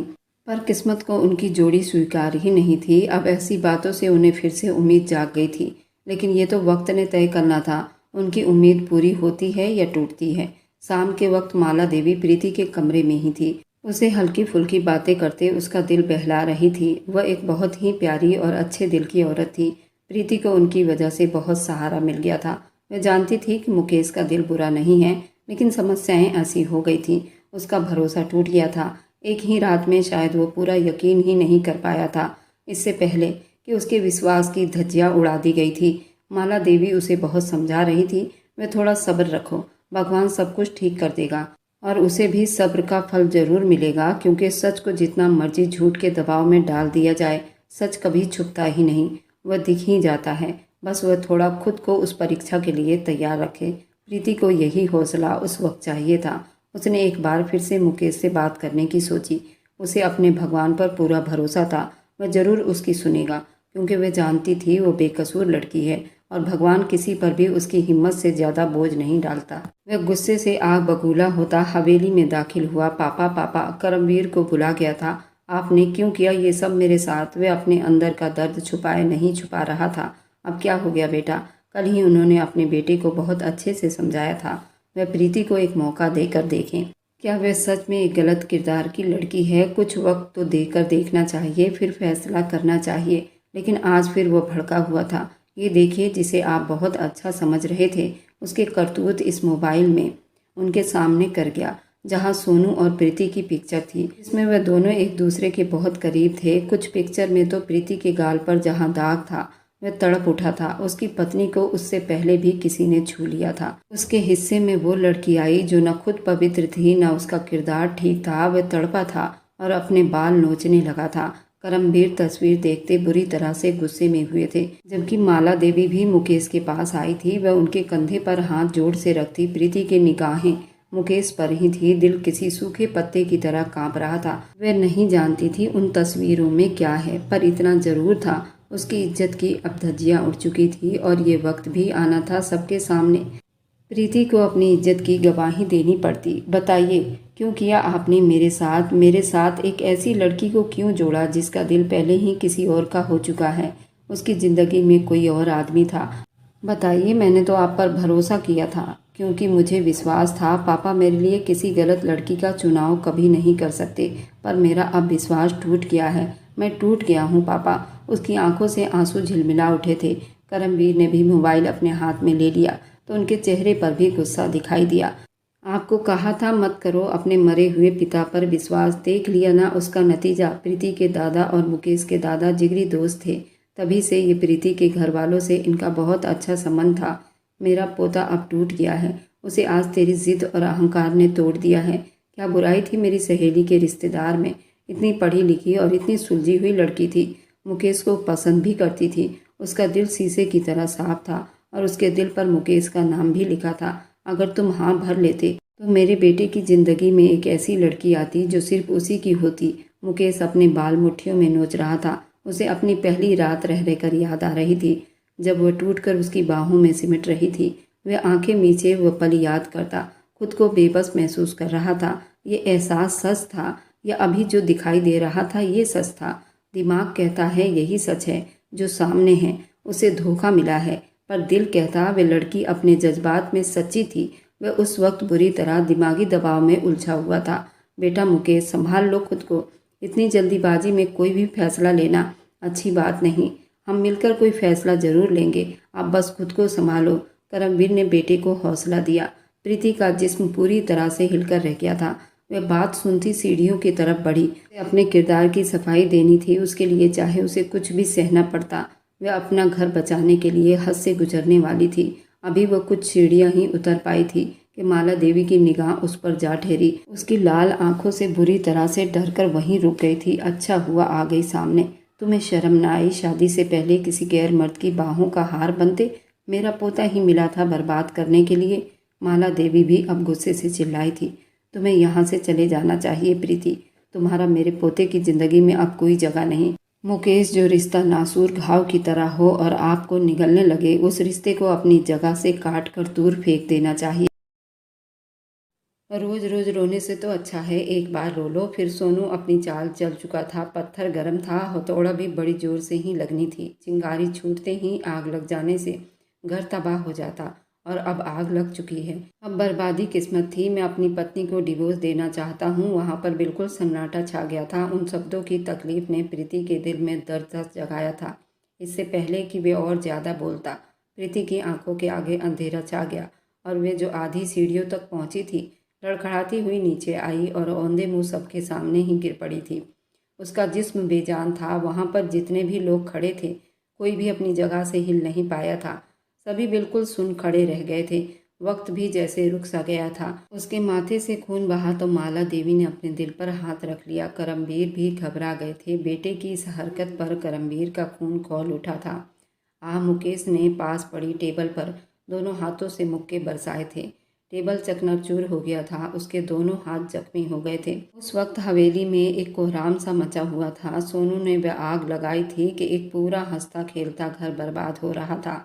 पर किस्मत को उनकी जोड़ी स्वीकार ही नहीं थी। अब ऐसी बातों से उन्हें फिर से उम्मीद जाग गई थी, लेकिन ये तो वक्त ने तय करना था उनकी उम्मीद पूरी होती है या टूटती है। शाम के वक्त माला देवी प्रीति के कमरे में ही थी। उसे हल्की फुल्की बातें करते उसका दिल बहला रही थी। वह एक बहुत ही प्यारी और अच्छे दिल की औरत थी। प्रीति को उनकी वजह से बहुत सहारा मिल गया था। वह जानती थी कि मुकेश का दिल बुरा नहीं है, लेकिन समस्याएं ऐसी हो गई थी। उसका भरोसा टूट गया था। एक ही रात में शायद वो पूरा यकीन ही नहीं कर पाया था, इससे पहले कि उसके विश्वास की धज्जियां उड़ा दी गई थी। माला देवी उसे बहुत समझा रही थी, वह थोड़ा सब्र रखो, भगवान सब कुछ ठीक कर देगा और उसे भी सब्र का फल जरूर मिलेगा, क्योंकि सच को जितना मर्जी झूठ के दबाव में डाल दिया जाए, सच कभी छुपता ही नहीं, वह दिख ही जाता है। बस वह थोड़ा खुद को उस परीक्षा के लिए तैयार रखे। प्रीति को यही हौसला उस वक्त चाहिए था। उसने एक बार फिर से मुकेश से बात करने की सोची। उसे अपने भगवान पर पूरा भरोसा था, वह जरूर उसकी सुनेगा, क्योंकि वह जानती थी वो बेकसूर लड़की है और भगवान किसी पर भी उसकी हिम्मत से ज़्यादा बोझ नहीं डालता। वह गुस्से से आग बबूला होता हवेली में दाखिल हुआ। पापा पापा, करमवीर को बुला गया था। आपने क्यों किया ये सब मेरे साथ? वह अपने अंदर का दर्द छुपाए नहीं छुपा रहा था। अब क्या हो गया बेटा? कल ही उन्होंने अपने बेटे को बहुत अच्छे से समझाया था। वह प्रीति को एक मौका देकर देखें। क्या वह सच में एक गलत किरदार की लड़की है? कुछ वक्त तो देकर देखना चाहिए, फिर फैसला करना चाहिए। लेकिन आज फिर वो भड़का हुआ था। ये देखिए, जिसे आप बहुत अच्छा समझ रहे थे, उसके करतूत इस मोबाइल में उनके सामने कर गया, जहाँ सोनू और प्रीति की पिक्चर थी। इसमें वह दोनों एक दूसरे के बहुत करीब थे। कुछ पिक्चर में तो प्रीति के गाल पर जहाँ दाग था वह तड़प उठा था। उसकी पत्नी को उससे पहले भी किसी ने छू लिया था। उसके हिस्से में वो लड़की आई जो न खुद पवित्र थी, न उसका किरदार ठीक था। वह तड़पा था और अपने बाल नोचने लगा था। करमवीर तस्वीर देखते बुरी तरह से गुस्से में हुए थे। जबकि माला देवी भी मुकेश के पास आई थी। वह उनके कंधे पर हाथ जोड़ से रखती। प्रीति की निगाहें मुकेश पर ही थी। दिल किसी सूखे पत्ते की तरह कांप रहा था। वह नहीं जानती थी उन तस्वीरों में क्या है, पर इतना जरूर था, उसकी इज्जत की अब धज्जियां उड़ चुकी थी और ये वक्त भी आना था सबके सामने। प्रीति को अपनी इज्जत की गवाही देनी पड़ती। बताइए, क्यों किया आपने मेरे साथ एक ऐसी लड़की को क्यों जोड़ा जिसका दिल पहले ही किसी और का हो चुका है? उसकी ज़िंदगी में कोई और आदमी था। बताइए, मैंने तो आप पर भरोसा किया था, क्योंकि मुझे विश्वास था पापा मेरे लिए किसी गलत लड़की का चुनाव कभी नहीं कर सकते। पर मेरा अब विश्वास टूट गया है। मैं टूट गया हूँ पापा। उसकी आंखों से आंसू झिलमिला उठे थे। करमवीर ने भी मोबाइल अपने हाथ में ले लिया तो उनके चेहरे पर भी गुस्सा दिखाई दिया। आपको कहा था मत करो अपने मरे हुए पिता पर विश्वास। देख लिया ना उसका नतीजा। प्रीति के दादा और मुकेश के दादा जिगरी दोस्त थे, तभी से ये प्रीति के घर वालों से इनका बहुत अच्छा संबंध था। मेरा पोता अब टूट गया है। उसे आज तेरी जिद और अहंकार ने तोड़ दिया है। क्या बुराई थी मेरी सहेली के रिश्तेदार में? इतनी पढ़ी लिखी और इतनी सुलझी हुई लड़की थी। मुकेश को पसंद भी करती थी। उसका दिल शीशे की तरह साफ था और उसके दिल पर मुकेश का नाम भी लिखा था। अगर तुम हाँ भर लेते तो मेरे बेटे की ज़िंदगी में एक ऐसी लड़की आती जो सिर्फ उसी की होती। मुकेश अपने बाल मुट्ठियों में नोच रहा था। उसे अपनी पहली रात रह रहकर याद आ रही थी, जब वह टूटकर उसकी बाहों में सिमट रही थी। वह आंखें मीचे वह पल याद करता। खुद को बेबस महसूस कर रहा था। ये एहसास सच था या अभी जो दिखाई दे रहा था ये सच था? दिमाग कहता है यही सच है जो सामने है, उसे धोखा मिला है। पर दिल कहता वह लड़की अपने जज्बात में सच्ची थी। वह उस वक्त बुरी तरह दिमागी दबाव में उलझा हुआ था। बेटा मुकेश, संभाल लो खुद को। इतनी जल्दीबाजी में कोई भी फैसला लेना अच्छी बात नहीं। हम मिलकर कोई फैसला जरूर लेंगे, आप बस खुद को संभालो। करमवीर ने बेटे को हौसला दिया। प्रीति का जिस्म पूरी तरह से हिलकर रह गया था। वह बात सुनती सीढ़ियों की तरफ बढ़ी। अपने किरदार की सफाई देनी थी। उसके लिए चाहे उसे कुछ भी सहना पड़ता। वह अपना घर बचाने के लिए हद से गुजरने वाली थी। अभी वह कुछ सीढ़ियां ही उतर पाई थी कि माला देवी की निगाह उस पर जा ठहरी। उसकी लाल आंखों से बुरी तरह से डरकर वहीं रुक गई थी। अच्छा हुआ आ गई सामने। तुम्हें शर्म न आई? शादी से पहले किसी गैर मर्द की बाहों का हार बनते? मेरा पोता ही मिला था बर्बाद करने के लिए। माला देवी भी अब गुस्से से चिल्लाई थी। तुम्हें यहाँ से चले जाना चाहिए प्रीति। तुम्हारा मेरे पोते की जिंदगी में अब कोई जगह नहीं। मुकेश, जो रिश्ता नासूर घाव की तरह हो और आपको निगलने लगे, उस रिश्ते को अपनी जगह से काट कर दूर फेंक देना चाहिए। रोज रोज रोने से तो अच्छा है एक बार रो लो। फिर सोनू अपनी चाल चल चुका था। पत्थर गर्म था, हथौड़ा भी बड़ी जोर से ही लगनी थी। चिंगारी छूटते ही आग लग जाने से घर तबाह हो जाता, और अब आग लग चुकी है। अब बर्बादी किस्मत थी। मैं अपनी पत्नी को डिवोर्स देना चाहता हूँ। वहाँ पर बिल्कुल सन्नाटा छा गया था। उन शब्दों की तकलीफ ने प्रीति के दिल में दर्द जगाया था। इससे पहले कि वे और ज़्यादा बोलता, प्रीति की आंखों के आगे अंधेरा छा गया, और वे जो आधी सीढ़ियों तक पहुँची थी, लड़खड़ाती हुई नीचे आई और औंधे मुंह सबके सामने ही गिर पड़ी थी। उसका जिस्म बेजान था। वहाँ पर जितने भी लोग खड़े थे, कोई भी अपनी जगह से हिल नहीं पाया था। सभी बिल्कुल सुन खड़े रह गए थे। वक्त भी जैसे रुक सा गया था। उसके माथे से खून बहा तो माला देवी ने अपने दिल पर हाथ रख लिया। करमवीर भी घबरा गए थे। बेटे की इस हरकत पर करमवीर का खून खौल उठा था। मुकेश ने पास पड़ी टेबल पर दोनों हाथों से मुक्के बरसाए थे। टेबल चकनाचूर हो गया था। उसके दोनों हाथ जख्मी हो गए थे। उस वक्त हवेली में एक कोहराम सा मचा हुआ था। सोनू ने वह आग लगाई थी कि एक पूरा हंसता खेलता घर बर्बाद हो रहा था।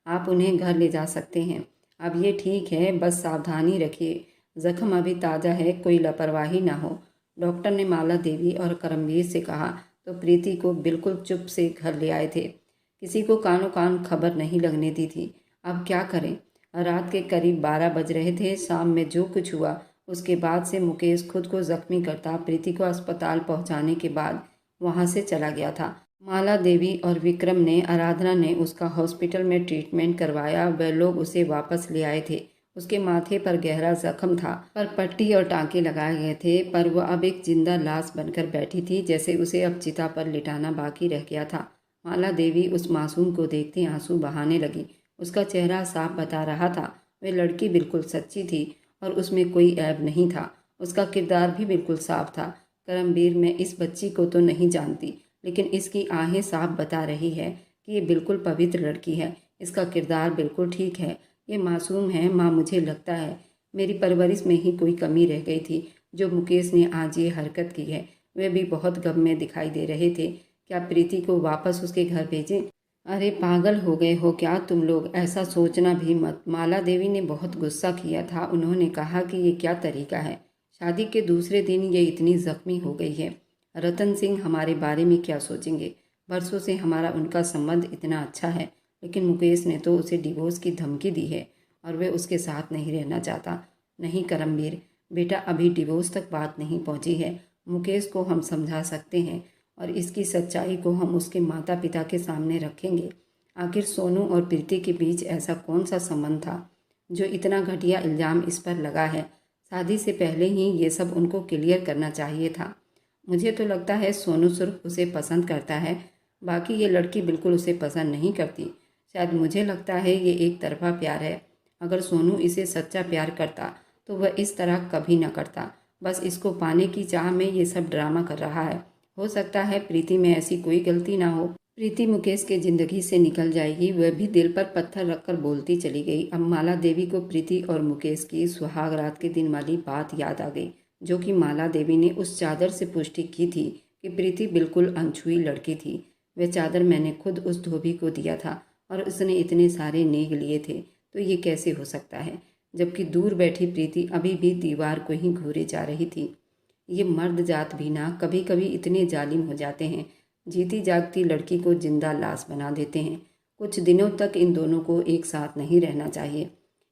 आप उन्हें घर ले जा सकते हैं। अब ये ठीक है, बस सावधानी रखिए। जख्म अभी ताज़ा है, कोई लापरवाही ना हो। डॉक्टर ने माला देवी और करमवीर से कहा तो प्रीति को बिल्कुल चुप से घर ले आए थे। किसी को कानों कान खबर नहीं लगने दी थी। अब क्या करें? रात के करीब 12 बज रहे थे। शाम में जो कुछ हुआ उसके बाद से मुकेश खुद को जख्मी करता प्रीति को अस्पताल पहुंचाने के बाद वहां से चला गया था। माला देवी और विक्रम ने, आराधना ने उसका हॉस्पिटल में ट्रीटमेंट करवाया। वह लोग उसे वापस ले आए थे। उसके माथे पर गहरा जख्म था, पर पट्टी और टांके लगाए गए थे। पर वह अब एक जिंदा लाश बनकर बैठी थी, जैसे उसे अब चिता पर लिटाना बाकी रह गया था। माला देवी उस मासूम को देखते आंसू बहाने लगी। उसका चेहरा साफ बता रहा था वह लड़की बिल्कुल सच्ची थी और उसमें कोई ऐब नहीं था। उसका किरदार भी बिल्कुल साफ था। करमवीर, मैं इस बच्ची को तो नहीं जानती, लेकिन इसकी आहें साफ बता रही है कि ये बिल्कुल पवित्र लड़की है। इसका किरदार बिल्कुल ठीक है। ये मासूम है। माँ, मुझे लगता है मेरी परवरिश में ही कोई कमी रह गई थी। जो मुकेश ने आज ये हरकत की है, वे भी बहुत गम में दिखाई दे रहे थे। क्या प्रीति को वापस उसके घर भेजें? अरे पागल हो गए हो क्या तुम लोग? ऐसा सोचना भी मत। माला देवी ने बहुत गुस्सा किया था। उन्होंने कहा कि ये क्या तरीका है? शादी के दूसरे दिन ये इतनी जख्मी हो गई है। रतन सिंह हमारे बारे में क्या सोचेंगे? बरसों से हमारा उनका संबंध इतना अच्छा है, लेकिन मुकेश ने तो उसे डिवोर्स की धमकी दी है और वे उसके साथ नहीं रहना चाहता। नहीं करमवीर बेटा, अभी डिवोर्स तक बात नहीं पहुंची है। मुकेश को हम समझा सकते हैं और इसकी सच्चाई को हम उसके माता पिता के सामने रखेंगे। आखिर सोनू और प्रीति के बीच ऐसा कौन सा संबंध था जो इतना घटिया इल्ज़ाम इस पर लगा है? शादी से पहले ही ये सब उनको क्लियर करना चाहिए था। मुझे तो लगता है सोनू सिर्फ उसे पसंद करता है, बाकी ये लड़की बिल्कुल उसे पसंद नहीं करती। शायद मुझे लगता है ये एक तरफा प्यार है। अगर सोनू इसे सच्चा प्यार करता तो वह इस तरह कभी न करता। बस इसको पाने की चाह में ये सब ड्रामा कर रहा है। हो सकता है प्रीति में ऐसी कोई गलती ना हो। प्रीति मुकेश के जिंदगी से निकल जाएगी। वह भी दिल पर पत्थर रखकर बोलती चली गई। अब माला देवी को प्रीति और मुकेश की सुहाग रात के दिन वाली बात याद आ गई, जो कि माला देवी ने उस चादर से पुष्टि की थी कि प्रीति बिल्कुल अनछुई लड़की थी। वह चादर मैंने खुद उस धोबी को दिया था और उसने इतने सारे नेग लिए थे, तो ये कैसे हो सकता है? जबकि दूर बैठी प्रीति अभी भी दीवार को ही घूरे जा रही थी। ये मर्द जात भी ना कभी कभी इतने जालिम हो जाते हैं, जीती जागती लड़की को जिंदा लाश बना देते हैं। कुछ दिनों तक इन दोनों को एक साथ नहीं रहना चाहिए।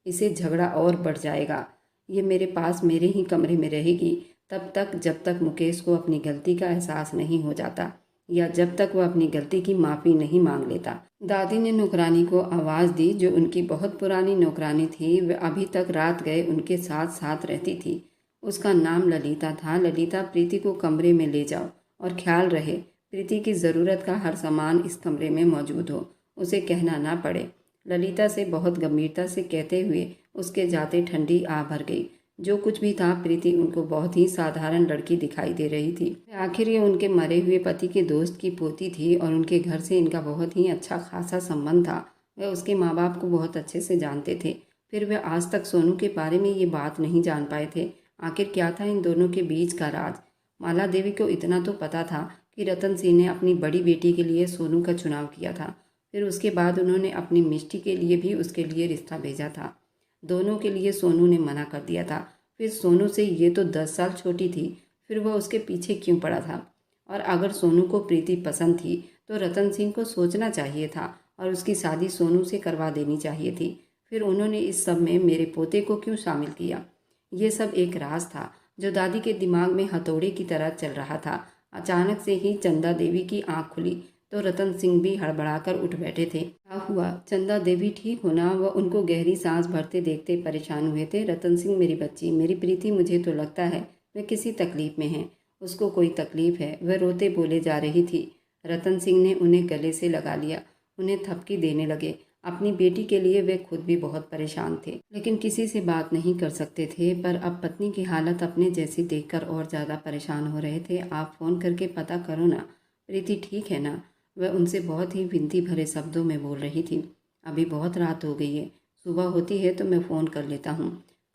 इसे झगड़ा और बढ़ जाएगा। ये मेरे पास मेरे ही कमरे में रहेगी तब तक जब तक मुकेश को अपनी गलती का एहसास नहीं हो जाता, या जब तक वह अपनी गलती की माफ़ी नहीं मांग लेता। दादी ने नौकरानी को आवाज़ दी, जो उनकी बहुत पुरानी नौकरानी थी। वह अभी तक रात गए उनके साथ साथ रहती थी। उसका नाम ललिता था। ललिता, प्रीति को कमरे में ले जाओ और ख्याल रहे प्रीति की ज़रूरत का हर सामान इस कमरे में मौजूद हो, उसे कहना ना पड़े। ललिता से बहुत गंभीरता से कहते हुए उसके जाते ठंडी आ भर गई। जो कुछ भी था, प्रीति उनको बहुत ही साधारण लड़की दिखाई दे रही थी। आखिर ये उनके मरे हुए पति के दोस्त की पोती थी और उनके घर से इनका बहुत ही अच्छा खासा संबंध था। वह उसके माँ बाप को बहुत अच्छे से जानते थे, फिर वे आज तक सोनू के बारे में ये बात नहीं जान पाए थे। आखिर क्या था इन दोनों के बीच का राज? माला देवी को इतना तो पता था कि रतन सिंह ने अपनी बड़ी बेटी के लिए सोनू का चुनाव किया था। फिर उसके बाद उन्होंने अपनी मिष्टी के लिए भी उसके लिए रिश्ता भेजा था। दोनों के लिए सोनू ने मना कर दिया था। फिर सोनू से ये तो 10 साल छोटी थी, फिर वह उसके पीछे क्यों पड़ा था? और अगर सोनू को प्रीति पसंद थी तो रतन सिंह को सोचना चाहिए था और उसकी शादी सोनू से करवा देनी चाहिए थी। फिर उन्होंने इस सब में मेरे पोते को क्यों शामिल किया? ये सब एक राज था जो दादी के दिमाग में हथौड़े की तरह चल रहा था। अचानक से ही चंदा देवी की आंख खुली तो रतन सिंह भी हड़बड़ाकर उठ बैठे थे। क्या हुआ? चंदा देवी ठीक होना? वह उनको गहरी सांस भरते देखते परेशान हुए थे। रतन सिंह, मेरी बच्ची, मेरी प्रीति, मुझे तो लगता है वह किसी तकलीफ में है। उसको कोई तकलीफ है, वह रोते बोले जा रही थी। रतन सिंह ने उन्हें गले से लगा लिया, उन्हें थपकी देने लगे। अपनी बेटी के लिए वे खुद भी बहुत परेशान थे, लेकिन किसी से बात नहीं कर सकते थे। पर अब पत्नी की हालत अपने जैसी देखकर और ज़्यादा परेशान हो रहे थे। आप फ़ोन करके पता करो ना, प्रीति ठीक है ना? वह उनसे बहुत ही विनती भरे शब्दों में बोल रही थी। अभी बहुत रात हो गई है, सुबह होती है तो मैं फ़ोन कर लेता हूँ।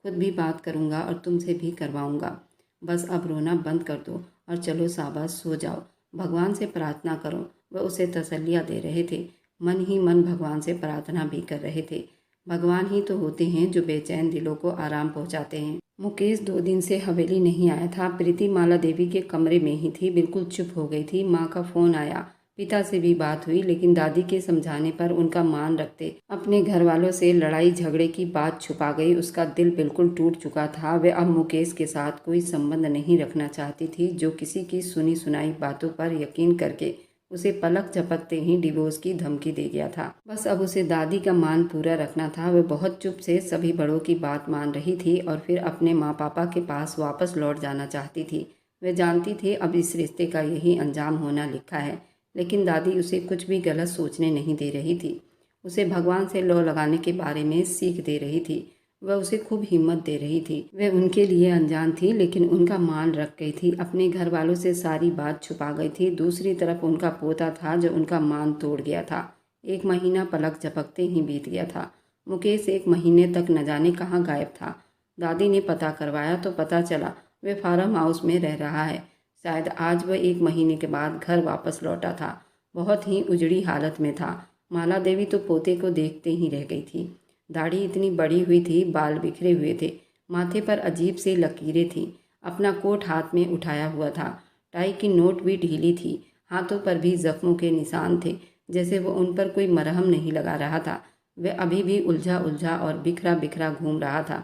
खुद भी बात करूँगा और तुमसे भी करवाऊँगा। बस अब रोना बंद कर दो और चलो शाबाश, सो जाओ। भगवान से प्रार्थना करो। वह उसे तसल्लियाँ दे रहे थे। मन ही मन भगवान से प्रार्थना भी कर रहे थे। भगवान ही तो होते हैं जो बेचैन दिलों को आराम पहुंचाते हैं। मुकेश 2 दिन से हवेली नहीं आया था। प्रीति माला देवी के कमरे में ही थी, बिल्कुल चुप हो गई थी। माँ का फ़ोन आया, पिता से भी बात हुई, लेकिन दादी के समझाने पर उनका मान रखते अपने घर वालों से लड़ाई झगड़े की बात छुपा गई। उसका दिल बिल्कुल टूट चुका था। वह अब मुकेश के साथ कोई संबंध नहीं रखना चाहती थी, जो किसी की सुनी सुनाई बातों पर यकीन करके उसे पलक झपकते ही डिवोर्स की धमकी दे गया था। बस अब उसे दादी का मान पूरा रखना था। वह बहुत चुप से सभी बड़ों की बात मान रही थी और फिर अपने माँ पापा के पास वापस लौट जाना चाहती थी। वह जानती थी अब इस रिश्ते का यही अंजाम होना लिखा है, लेकिन दादी उसे कुछ भी गलत सोचने नहीं दे रही थी। उसे भगवान से लौ लगाने के बारे में सीख दे रही थी। वह उसे खूब हिम्मत दे रही थी। वह उनके लिए अनजान थी, लेकिन उनका मान रख गई थी। अपने घर वालों से सारी बात छुपा गई थी। दूसरी तरफ उनका पोता था जो उनका मान तोड़ गया था। 1 महीना पलक झपकते ही बीत गया था। मुकेश 1 महीने तक न जाने कहाँ गायब था। दादी ने पता करवाया तो पता चला वह फार्म हाउस में रह रहा है। शायद आज वह 1 महीने के बाद घर वापस लौटा था। बहुत ही उजड़ी हालत में था। माला देवी तो पोते को देखते ही रह गई थी। दाढ़ी इतनी बड़ी हुई थी, बाल बिखरे हुए थे, माथे पर अजीब सी लकीरें थीं। अपना कोट हाथ में उठाया हुआ था। टाई की नोट भी ढीली थी। हाथों पर भी जख्मों के निशान थे, जैसे वो उन पर कोई मरहम नहीं लगा रहा था। वह अभी भी उलझा उलझा और बिखरा बिखरा घूम रहा था।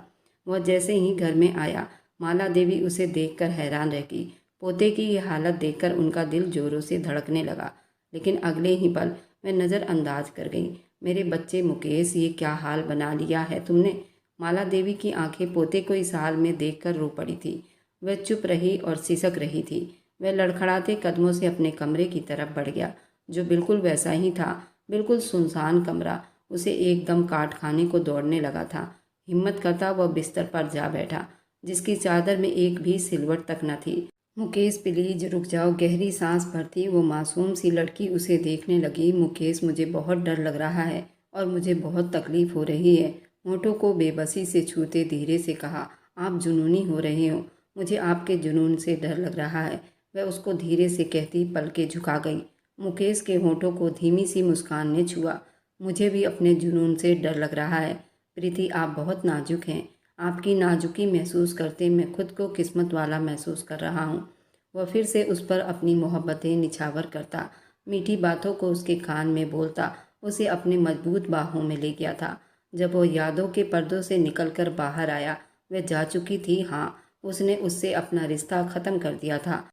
वह जैसे ही घर में आया, माला देवी उसे देखकर हैरान रह गई। पोते की यह हालत देखकर उनका दिल जोरों से धड़कने लगा, लेकिन अगले ही पल वह नज़रअंदाज कर गई। मेरे बच्चे मुकेश, ये क्या हाल बना लिया है तुमने? माला देवी की आंखें पोते को इस हाल में देखकर रो पड़ी थी। वह चुप रही और सिसक रही थी। वह लड़खड़ाते कदमों से अपने कमरे की तरफ बढ़ गया, जो बिल्कुल वैसा ही था, बिल्कुल सुनसान कमरा। उसे एकदम काट खाने को दौड़ने लगा था। हिम्मत करता वह बिस्तर पर जा बैठा, जिसकी चादर में एक भी सिलवट तक न थी। मुकेश, प्लीज रुक जाओ। गहरी सांस भरती वो मासूम सी लड़की उसे देखने लगी। मुकेश, मुझे बहुत डर लग रहा है और मुझे बहुत तकलीफ हो रही है। होठों को बेबसी से छूते धीरे से कहा, आप जुनूनी हो रहे हो। मुझे आपके जुनून से डर लग रहा है। वह उसको धीरे से कहती पलकें झुका गई। मुकेश के होठों को धीमी सी मुस्कान ने छुआ। मुझे भी अपने जुनून से डर लग रहा है। प्रीति, आप बहुत नाजुक हैं। आपकी नाजुकी महसूस करते मैं खुद को किस्मत वाला महसूस कर रहा हूँ। वह फिर से उस पर अपनी मोहब्बतें निछावर करता, मीठी बातों को उसके कान में बोलता, उसे अपने मजबूत बाहों में ले गया था। जब वो यादों के पर्दों से निकलकर बाहर आया, वह जा चुकी थी। हाँ, उसने उससे अपना रिश्ता ख़त्म कर दिया था।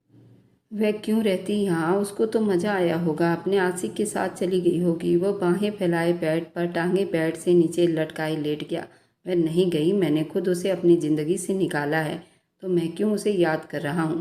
वह क्यों रहती यहाँ? उसको तो मज़ा आया होगा, अपने आशिक के साथ चली गई होगी। वो बाहें फैलाए बेड पर टांगे बेड से नीचे लटकाए लेट गया। वह नहीं गई, मैंने खुद उसे अपनी ज़िंदगी से निकाला है, तो मैं क्यों उसे याद कर रहा हूँ?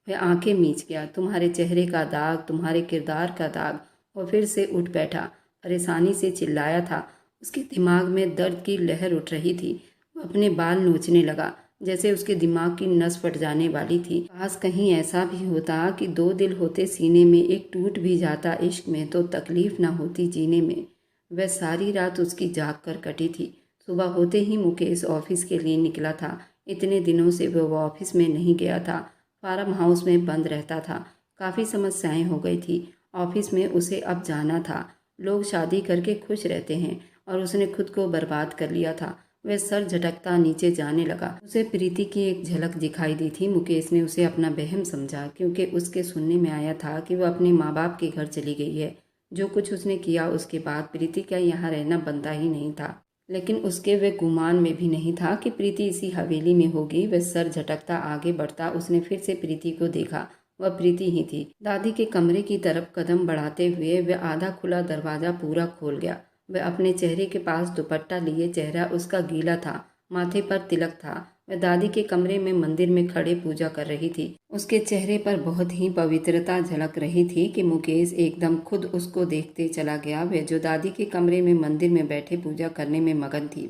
वह आंखें मीच गया। तुम्हारे चेहरे का दाग, तुम्हारे किरदार का दाग। वह फिर से उठ बैठा, परेशानी से चिल्लाया था। उसके दिमाग में दर्द की लहर उठ रही थी। वो अपने बाल नोचने लगा, जैसे उसके दिमाग की नस फट जाने वाली थी। काश कहीं ऐसा भी होता कि दो दिल होते सीने में, एक टूट भी जाता इश्क में तो तकलीफ ना होती जीने में। वह सारी रात उसकी जाग कर कटी थी। सुबह होते ही मुकेश ऑफिस के लिए निकला था। इतने दिनों से वो ऑफिस में नहीं गया था। फार्म हाउस में बंद रहता था। काफ़ी समस्याएं हो गई थी। ऑफिस में उसे अब जाना था। लोग शादी करके खुश रहते हैं और उसने खुद को बर्बाद कर लिया था। वह सर झटकता नीचे जाने लगा। उसे प्रीति की एक झलक दिखाई दी थी। मुकेश ने उसे अपना बहम समझा, क्योंकि उसके सुनने में आया था कि वह अपने माँ बाप के घर चली गई है। जो कुछ उसने किया उसके बाद प्रीति का यहाँ रहना बनता ही नहीं था। लेकिन उसके वे गुमान में भी नहीं था कि प्रीति इसी हवेली में होगी। वह सर झटकता आगे बढ़ता। उसने फिर से प्रीति को देखा। वह प्रीति ही थी। दादी के कमरे की तरफ कदम बढ़ाते हुए वह आधा खुला दरवाजा पूरा खोल गया। वह अपने चेहरे के पास दुपट्टा लिए, चेहरा उसका गीला था, माथे पर तिलक था। वह दादी के कमरे में मंदिर में खड़े पूजा कर रही थी। उसके चेहरे पर बहुत ही पवित्रता झलक रही थी कि मुकेश एकदम खुद उसको देखते चला गया। वह जो दादी के कमरे में मंदिर में बैठे पूजा करने में मगन थी,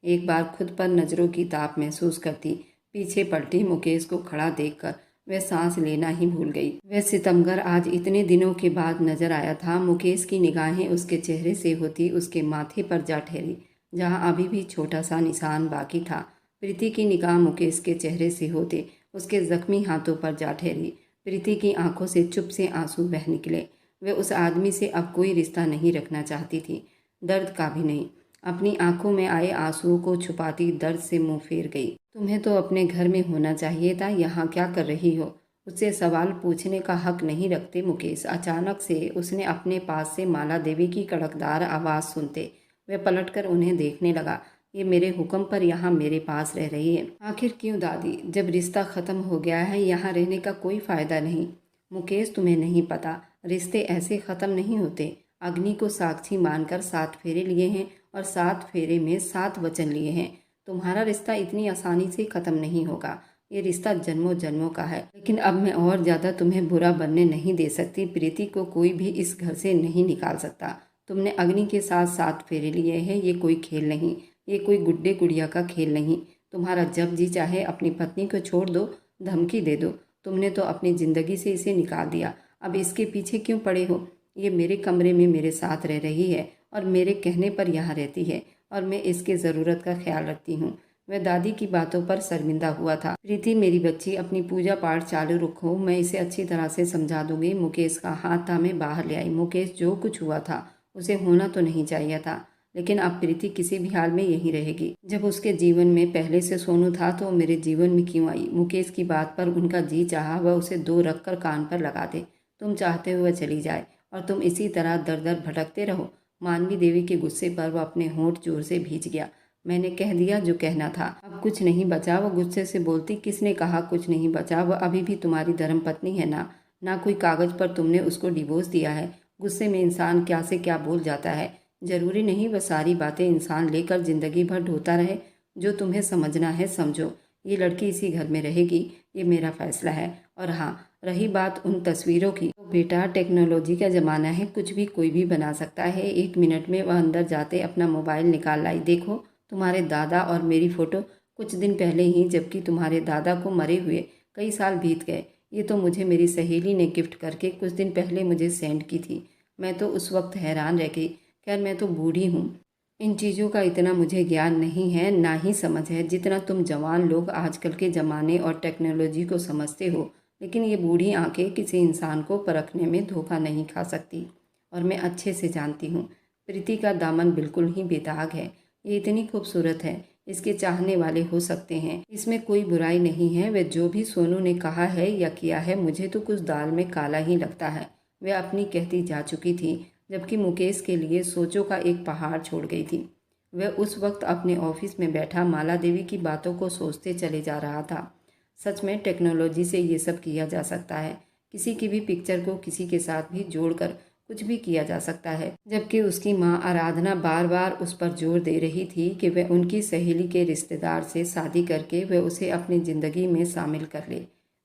एक बार खुद पर नजरों की ताप महसूस करती, पीछे पलटी। मुकेश को खड़ा देखकर वह सांस लेना ही भूल गई। वह सितमगर आज इतने दिनों के बाद नजर आया था। मुकेश की निगाहें उसके चेहरे से होती उसके माथे पर जा ठहरी, जहां अभी भी छोटा सा निशान बाकी था। प्रीति की निगाह मुकेश के चेहरे से होते उसके जख्मी हाथों पर जा ठहरी। प्रीति की आंखों से चुप से आंसू बह निकले। वह उस आदमी से अब कोई रिश्ता नहीं रखना चाहती थी, दर्द का भी नहीं। अपनी आंखों में आए आंसुओं को छुपाती दर्द से मुंह फेर गई। तुम्हें तो अपने घर में होना चाहिए था, यहाँ क्या कर रही हो? उससे सवाल पूछने का हक नहीं रखते मुकेश। अचानक से उसने अपने पास से माला देवी की कड़कदार आवाज़ सुनते वह पलटकर उन्हें देखने लगा। ये मेरे हुक्म पर यहाँ मेरे पास रह रही है? आखिर क्यों दादी? जब रिश्ता ख़त्म हो गया है यहाँ रहने का कोई फ़ायदा नहीं। मुकेश, तुम्हें नहीं पता, रिश्ते ऐसे ख़त्म नहीं होते। अग्नि को साक्षी मानकर 7 फेरे लिए हैं और 7 फेरे में 7 वचन लिए हैं। तुम्हारा रिश्ता इतनी आसानी से ख़त्म नहीं होगा। ये रिश्ता जन्मों जन्मों का है। लेकिन अब मैं और ज़्यादा तुम्हें बुरा बनने नहीं दे सकती। प्रीति को कोई भी इस घर से नहीं निकाल सकता। तुमने अग्नि के साथ 7 फेरे लिए हैं। ये कोई खेल नहीं, ये कोई गुड्डे गुड़िया का खेल नहीं। तुम्हारा जब जी चाहे अपनी पत्नी को छोड़ दो, धमकी दे दो। तुमने तो अपनी ज़िंदगी से इसे निकाल दिया, अब इसके पीछे क्यों पड़े हो? ये मेरे कमरे में मेरे साथ रह रही है और मेरे कहने पर यहाँ रहती है और मैं इसके ज़रूरत का ख्याल रखती हूँ। वह दादी की बातों पर शर्मिंदा हुआ था। प्रीति मेरी बच्ची, अपनी पूजा पाठ चालू रखो, मैं इसे अच्छी तरह से समझा दूंगी। मुकेश का हाथ थामे बाहर ले आई। मुकेश, जो कुछ हुआ था उसे होना तो नहीं चाहिए था, लेकिन अब प्रीति किसी भी हाल में यहीं रहेगी। जब उसके जीवन में पहले से सोनू था तो मेरे जीवन में क्यों आई? मुकेश की बात पर उनका जी चाहा वह उसे 2 रखकर कान पर लगा दे। तुम चाहते हो वह चली जाए और तुम इसी तरह दर दर भटकते रहो? मानवी देवी के गुस्से पर वह अपने होंठ जोर से भींच गया। मैंने कह दिया जो कहना था, अब कुछ नहीं बचा। वो गुस्से से बोलती, किसने कहा कुछ नहीं बचा? वह अभी भी तुम्हारी धर्मपत्नी है ना? ना कोई कागज पर तुमने उसको डिवोर्स दिया है। गुस्से में इंसान क्या से क्या बोल जाता है। जरूरी नहीं वह सारी बातें इंसान लेकर जिंदगी भर ढोता रहे। जो तुम्हें समझना है समझो। ये लड़की इसी घर में रहेगी, ये मेरा फैसला है। और हाँ, रही बात उन तस्वीरों की, तो बेटा टेक्नोलॉजी का ज़माना है, कुछ भी कोई भी बना सकता है। 1 मिनट में वह अंदर जाते अपना मोबाइल निकाल लाई। देखो तुम्हारे दादा और मेरी फ़ोटो कुछ दिन पहले ही, जबकि तुम्हारे दादा को मरे हुए कई साल बीत गए। ये तो मुझे मेरी सहेली ने गिफ्ट करके कुछ दिन पहले मुझे सेंड की थी। मैं तो उस वक्त हैरान रह गई। खैर मैं तो बूढ़ी हूँ, इन चीज़ों का इतना मुझे ज्ञान नहीं है, ना ही समझ है जितना तुम जवान लोग आजकल के ज़माने और टेक्नोलॉजी को समझते हो। लेकिन ये बूढ़ी आंखें किसी इंसान को परखने में धोखा नहीं खा सकती। और मैं अच्छे से जानती हूँ, प्रीति का दामन बिल्कुल ही बेदाग है। ये इतनी खूबसूरत है, इसके चाहने वाले हो सकते हैं, इसमें कोई बुराई नहीं है। वह जो भी सोनू ने कहा है या किया है, मुझे तो कुछ दाल में काला ही लगता है। वह अपनी कहती जा चुकी थी, जबकि मुकेश के लिए सोचों का एक पहाड़ छोड़ गई थी। वह उस वक्त अपने ऑफिस में बैठा माला देवी की बातों को सोचते चले जा रहा था। सच में टेक्नोलॉजी से ये सब किया जा सकता है। किसी की भी पिक्चर को किसी के साथ भी जोड़कर कुछ भी किया जा सकता है। जबकि उसकी माँ आराधना बार बार उस पर जोर दे रही थी कि वह उनकी सहेली के रिश्तेदार से शादी करके वह उसे अपनी ज़िंदगी में शामिल कर ले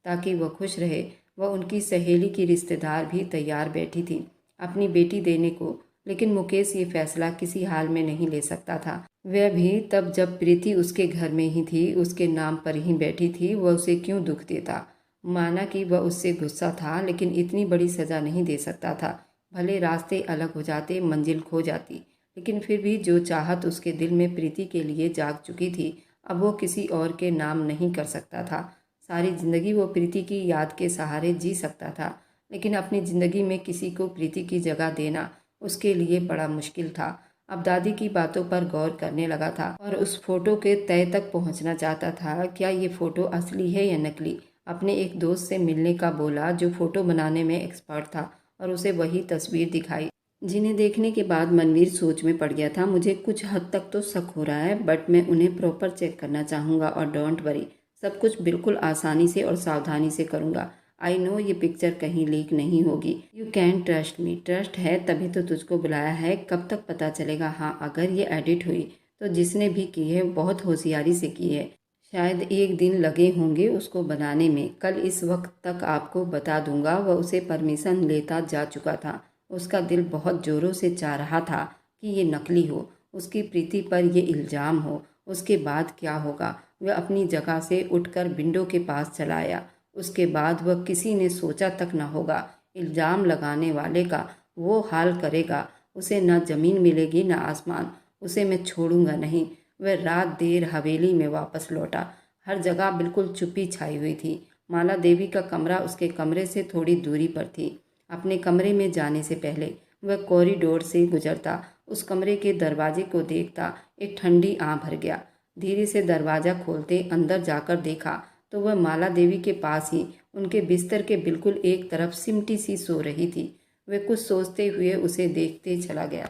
ताकि वह खुश रहे। वह उनकी सहेली की रिश्तेदार भी तैयार बैठी थी अपनी बेटी देने को, लेकिन मुकेश ये फैसला किसी हाल में नहीं ले सकता था। वह भी तब जब प्रीति उसके घर में ही थी, उसके नाम पर ही बैठी थी। वह उसे क्यों दुख देता? माना कि वह उससे गुस्सा था, लेकिन इतनी बड़ी सज़ा नहीं दे सकता था। भले रास्ते अलग हो जाते, मंजिल खो जाती, लेकिन फिर भी जो चाहत उसके दिल में प्रीति के लिए जाग चुकी थी, अब वो किसी और के नाम नहीं कर सकता था। सारी ज़िंदगी वो प्रीति की याद के सहारे जी सकता था, लेकिन अपनी ज़िंदगी में किसी को प्रीति की जगह देना उसके लिए बड़ा मुश्किल था। अब दादी की बातों पर गौर करने लगा था और उस फोटो के तय तक पहुंचना चाहता था। क्या ये फोटो असली है या नकली? अपने एक दोस्त से मिलने का बोला जो फोटो बनाने में एक्सपर्ट था, और उसे वही तस्वीर दिखाई, जिन्हें देखने के बाद मनवीर सोच में पड़ गया था। मुझे कुछ हद तक तो शक हो रहा है, बट मैं उन्हें प्रॉपर चेक करना चाहूँगा, और डोंट वरी, सब कुछ बिल्कुल आसानी से और सावधानी से करूँगा। आई नो ये पिक्चर कहीं लीक नहीं होगी। You can trust me. Trust है तभी तो तुझको बुलाया है। कब तक पता चलेगा? हाँ, अगर ये एडिट हुई तो जिसने भी की है बहुत होशियारी से की है। शायद एक दिन लगे होंगे उसको बनाने में। कल इस वक्त तक आपको बता दूंगा। वह उसे परमिशन लेता जा चुका था। उसका दिल बहुत ज़ोरों से चाह रहा था कि ये नकली हो, उसकी प्रीति पर ये इल्ज़ाम हो। उसके बाद क्या होगा? वह अपनी जगह से उठकर विंडो के पास चला आया। उसके बाद वह किसी ने सोचा तक न होगा। इल्ज़ाम लगाने वाले का वो हाल करेगा, उसे न ज़मीन मिलेगी न आसमान। उसे मैं छोड़ूंगा नहीं। वह रात देर हवेली में वापस लौटा। हर जगह बिल्कुल चुप्पी छाई हुई थी। माला देवी का कमरा उसके कमरे से थोड़ी दूरी पर थी। अपने कमरे में जाने से पहले वह कॉरिडोर से गुजरता, उस कमरे के दरवाजे को देखता, एक ठंडी आह भर गया। धीरे से दरवाज़ा खोलते अंदर जाकर देखा तो वह माला देवी के पास ही उनके बिस्तर के बिल्कुल एक तरफ सिमटी सी सो रही थी। वह कुछ सोचते हुए उसे देखते चला गया।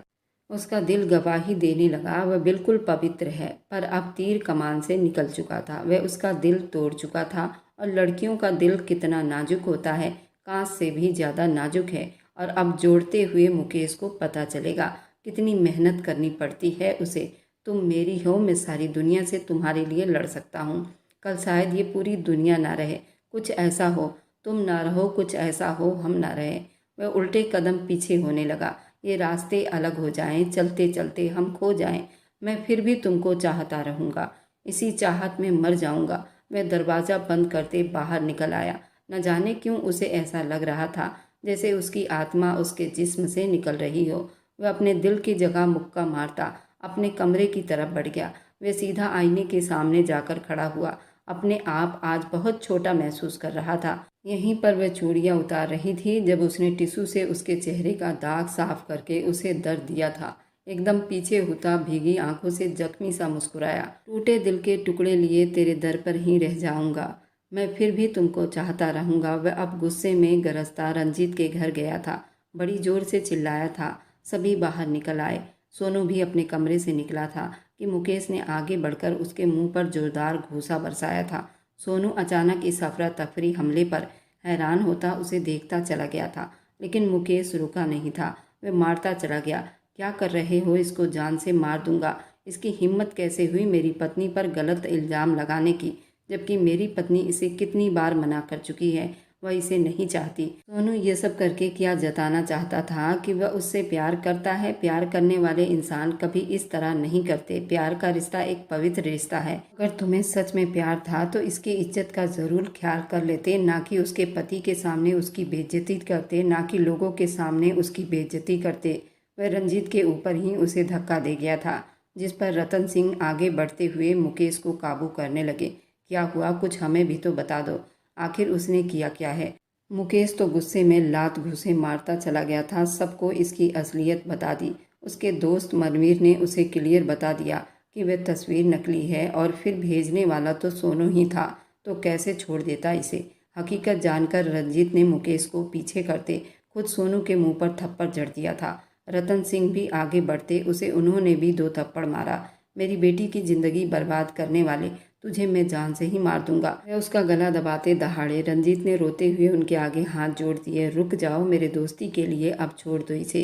उसका दिल गवाही देने लगा, वह बिल्कुल पवित्र है, पर अब तीर कमान से निकल चुका था। वह उसका दिल तोड़ चुका था। और लड़कियों का दिल कितना नाजुक होता है, कांच से भी ज़्यादा नाजुक है। और अब जोड़ते हुए मुकेश को पता चलेगा कितनी मेहनत करनी पड़ती है उसे। तुम मेरी हो, मैं सारी दुनिया से तुम्हारे लिए लड़ सकता हूँ। कल शायद ये पूरी दुनिया ना रहे, कुछ ऐसा हो, तुम ना रहो, कुछ ऐसा हो हम ना रहे। वह उल्टे कदम पीछे होने लगा। ये रास्ते अलग हो जाएं, चलते चलते हम खो जाएं, मैं फिर भी तुमको चाहता रहूँगा, इसी चाहत में मर जाऊँगा। वह दरवाज़ा बंद करते बाहर निकल आया। न जाने क्यों उसे ऐसा लग रहा था जैसे उसकी आत्मा उसके जिस्म से निकल रही हो। वह अपने दिल की जगह मुक्का मारता अपने कमरे की तरफ बढ़ गया। वह सीधा आईने के सामने जाकर खड़ा हुआ। अपने आप आज बहुत छोटा महसूस कर रहा था। यहीं पर वह चूड़ियाँ उतार रही थी जब उसने टिश्यू से उसके चेहरे का दाग साफ करके उसे दर्द दिया था। एकदम पीछे होता भीगी आंखों से जख्मी सा मुस्कुराया। टूटे दिल के टुकड़े लिए तेरे दर पर ही रह जाऊंगा, मैं फिर भी तुमको चाहता रहूंगा। वह अब गुस्से में गरजता रंजीत के घर गया था। बड़ी जोर से चिल्लाया था। सभी बाहर निकल आए। सोनू भी अपने कमरे से निकला था कि मुकेश ने आगे बढ़कर उसके मुंह पर जोरदार घूंसा बरसाया था। सोनू अचानक इस अफरा तफरी हमले पर हैरान होता उसे देखता चला गया था, लेकिन मुकेश रुका नहीं था। वह मारता चला गया। क्या कर रहे हो? इसको जान से मार दूंगा। इसकी हिम्मत कैसे हुई मेरी पत्नी पर गलत इल्ज़ाम लगाने की, जबकि मेरी पत्नी इसे कितनी बार मना कर चुकी है, वह इसे नहीं चाहती। सोनू ये सब करके क्या जताना चाहता था कि वह उससे प्यार करता है? प्यार करने वाले इंसान कभी इस तरह नहीं करते। प्यार का रिश्ता एक पवित्र रिश्ता है। अगर तुम्हें सच में प्यार था तो इसकी इज्जत का जरूर ख्याल कर लेते, ना कि उसके पति के सामने उसकी बेइज्जती करते, ना कि लोगों के सामने उसकी बेइज्जती करते। वह रंजीत के ऊपर ही उसे धक्का दे गया था, जिस पर रतन सिंह आगे बढ़ते हुए मुकेश को काबू करने लगे। क्या हुआ? कुछ हमें भी तो बता दो, आखिर उसने किया क्या है? मुकेश तो गुस्से में लात घूंसे मारता चला गया था। सबको इसकी असलियत बता दी। उसके दोस्त मनवीर ने उसे क्लियर बता दिया कि वह तस्वीर नकली है, और फिर भेजने वाला तो सोनू ही था, तो कैसे छोड़ देता इसे। हकीकत जानकर रंजीत ने मुकेश को पीछे करते खुद सोनू के मुंह पर थप्पड़ जड़ दिया था। रतन सिंह भी आगे बढ़ते उसे उन्होंने भी 2 थप्पड़ मारा। मेरी बेटी की जिंदगी बर्बाद करने वाले, तुझे मैं जान से ही मार दूंगा। वह उसका गला दबाते दहाड़े। रंजीत ने रोते हुए उनके आगे हाथ जोड़ दिए। रुक जाओ मेरे दोस्ती के लिए, अब छोड़ दो इसे।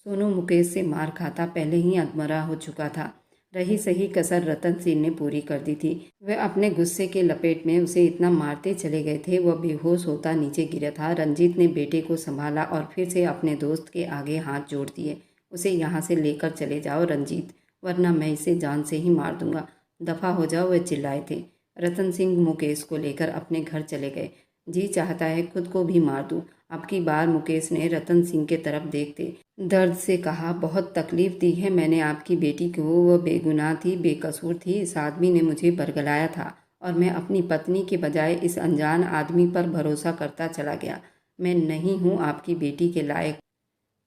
सोनू मुकेश से मार खाता पहले ही अधमरा हो चुका था। रही सही कसर रतन सिंह ने पूरी कर दी थी। वह अपने गुस्से के लपेट में उसे इतना मारते चले गए थे, वह बेहोश होता नीचे गिरा था। रंजीत ने बेटे को संभाला और फिर से अपने दोस्त के आगे हाथ जोड़ दिए। उसे यहाँ से लेकर चले जाओ रंजीत, वरना मैं इसे जान से ही मार दूंगा। दफा हो जाओ, वे चिल्लाए थे। रतन सिंह मुकेश को लेकर अपने घर चले गए। जी चाहता है खुद को भी मार दूं। अब की बार मुकेश ने रतन सिंह के तरफ देखते दर्द से कहा, बहुत तकलीफ दी है मैंने आपकी बेटी को। वो बेगुनाह थी, बेकसूर थी। इस आदमी ने मुझे बरगलाया था और मैं अपनी पत्नी के बजाय इस अनजान आदमी पर भरोसा करता चला गया। मैं नहीं हूँ आपकी बेटी के लायक।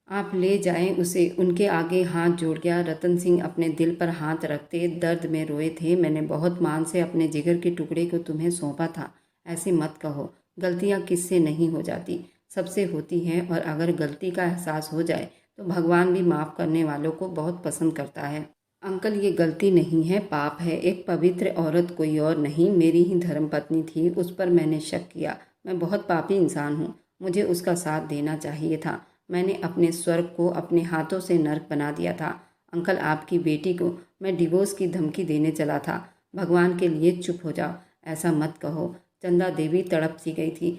आप ले जाएं उसे। उनके आगे हाथ जोड़ गया। रतन सिंह अपने दिल पर हाथ रखते दर्द में रोए थे। मैंने बहुत मान से अपने जिगर के टुकड़े को तुम्हें सौंपा था। ऐसे मत कहो। गलतियां किससे नहीं हो जाती, सबसे होती हैं। और अगर गलती का एहसास हो जाए तो भगवान भी माफ़ करने वालों को बहुत पसंद करता है। अंकल, ये गलती नहीं है, पाप है। एक पवित्र औरत, कोई और नहीं, मेरी ही धर्मपत्नी थी, उस पर मैंने शक किया। मैं बहुत पापी इंसान हूँ। मुझे उसका साथ देना चाहिए था। मैंने अपने स्वर्ग को अपने हाथों से नर्क बना दिया था। अंकल, आपकी बेटी को मैं डिवोर्स की धमकी देने चला था। भगवान के लिए चुप हो जाओ, ऐसा मत कहो। चंदा देवी तड़प सी गई थी।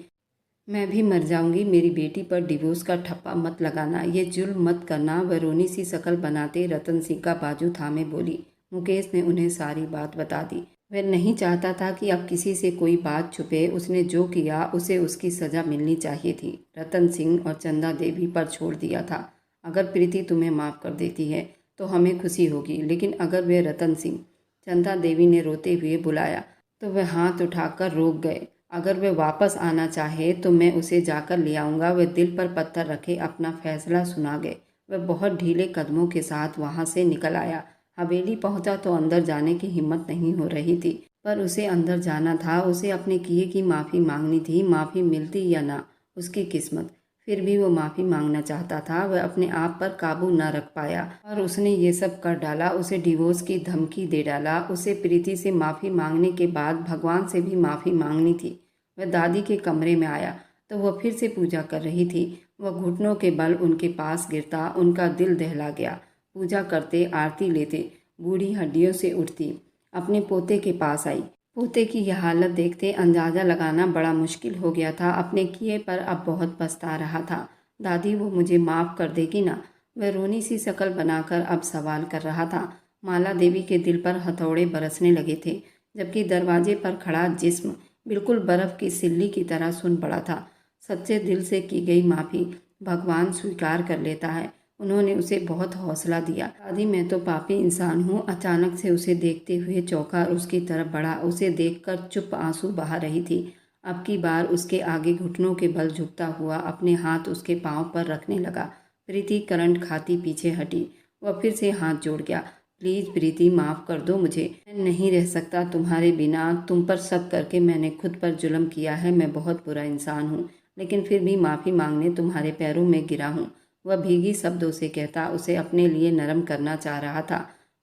मैं भी मर जाऊंगी, मेरी बेटी पर डिवोर्स का ठप्पा मत लगाना, ये जुल्म मत करना। वह रोनी सी शकल बनाते रतन सिंह का बाजू थामे बोली। मुकेश ने उन्हें सारी बात बता दी। वह नहीं चाहता था कि अब किसी से कोई बात छुपे। उसने जो किया उसे उसकी सजा मिलनी चाहिए थी। रतन सिंह और चंदा देवी पर छोड़ दिया था। अगर प्रीति तुम्हें माफ़ कर देती है तो हमें खुशी होगी, लेकिन अगर वे रतन सिंह, चंदा देवी ने रोते हुए बुलाया, तो वह हाथ उठाकर रोक गए। अगर वह वापस आना चाहे तो मैं उसे जाकर ले आऊँगा। वह दिल पर पत्थर रखे अपना फैसला सुना गए। वह बहुत ढीले कदमों के साथ वहाँ से निकल आया। हवेली पहुँचा तो अंदर जाने की हिम्मत नहीं हो रही थी, पर उसे अंदर जाना था। उसे अपने किए की माफ़ी मांगनी थी। माफ़ी मिलती या ना, उसकी किस्मत। फिर भी वो माफ़ी मांगना चाहता था। वह अपने आप पर काबू न रख पाया और उसने ये सब कर डाला। उसे डिवोर्स की धमकी दे डाला। उसे प्रीति से माफ़ी मांगने के बाद भगवान से भी माफ़ी मांगनी थी। वह दादी के कमरे में आया तो वह फिर से पूजा कर रही थी। वह घुटनों के बल उनके पास गिरता, उनका दिल दहला गया। पूजा करते, आरती लेते, बूढ़ी हड्डियों से उठती, अपने पोते के पास आई। पोते की यह हालत देखते अंदाज़ा लगाना बड़ा मुश्किल हो गया था। अपने किए पर अब बहुत पछता रहा था। दादी, वो मुझे माफ़ कर देगी ना? वह रोनी सी शक्ल बनाकर अब सवाल कर रहा था। माला देवी के दिल पर हथौड़े बरसने लगे थे, जबकि दरवाजे पर खड़ा जिस्म बिल्कुल बर्फ की सिल्ली की तरह सुन पड़ा था। सच्चे दिल से की गई माफ़ी भगवान स्वीकार कर लेता है। उन्होंने उसे बहुत हौसला दिया। दादी, मैं तो पापी इंसान हूँ। अचानक से उसे देखते हुए चौंका और उसकी तरफ बढ़ा। उसे देखकर चुप आंसू बहा रही थी। अब की बार उसके आगे घुटनों के बल झुकता हुआ अपने हाथ उसके पांव पर रखने लगा। प्रीति करंट खाती पीछे हटी। वह फिर से हाथ जोड़ गया। प्लीज़ प्रीति, माफ़ कर दो मुझे। मैं नहीं रह सकता तुम्हारे बिना। तुम पर शक करके मैंने खुद पर जुल्म किया है। मैं बहुत बुरा इंसान हूँ, लेकिन फिर भी माफ़ी मांगने तुम्हारे पैरों में गिरा हूँ। वह भीगी शब्दों से कहता उसे अपने लिए नरम करना चाह रहा था,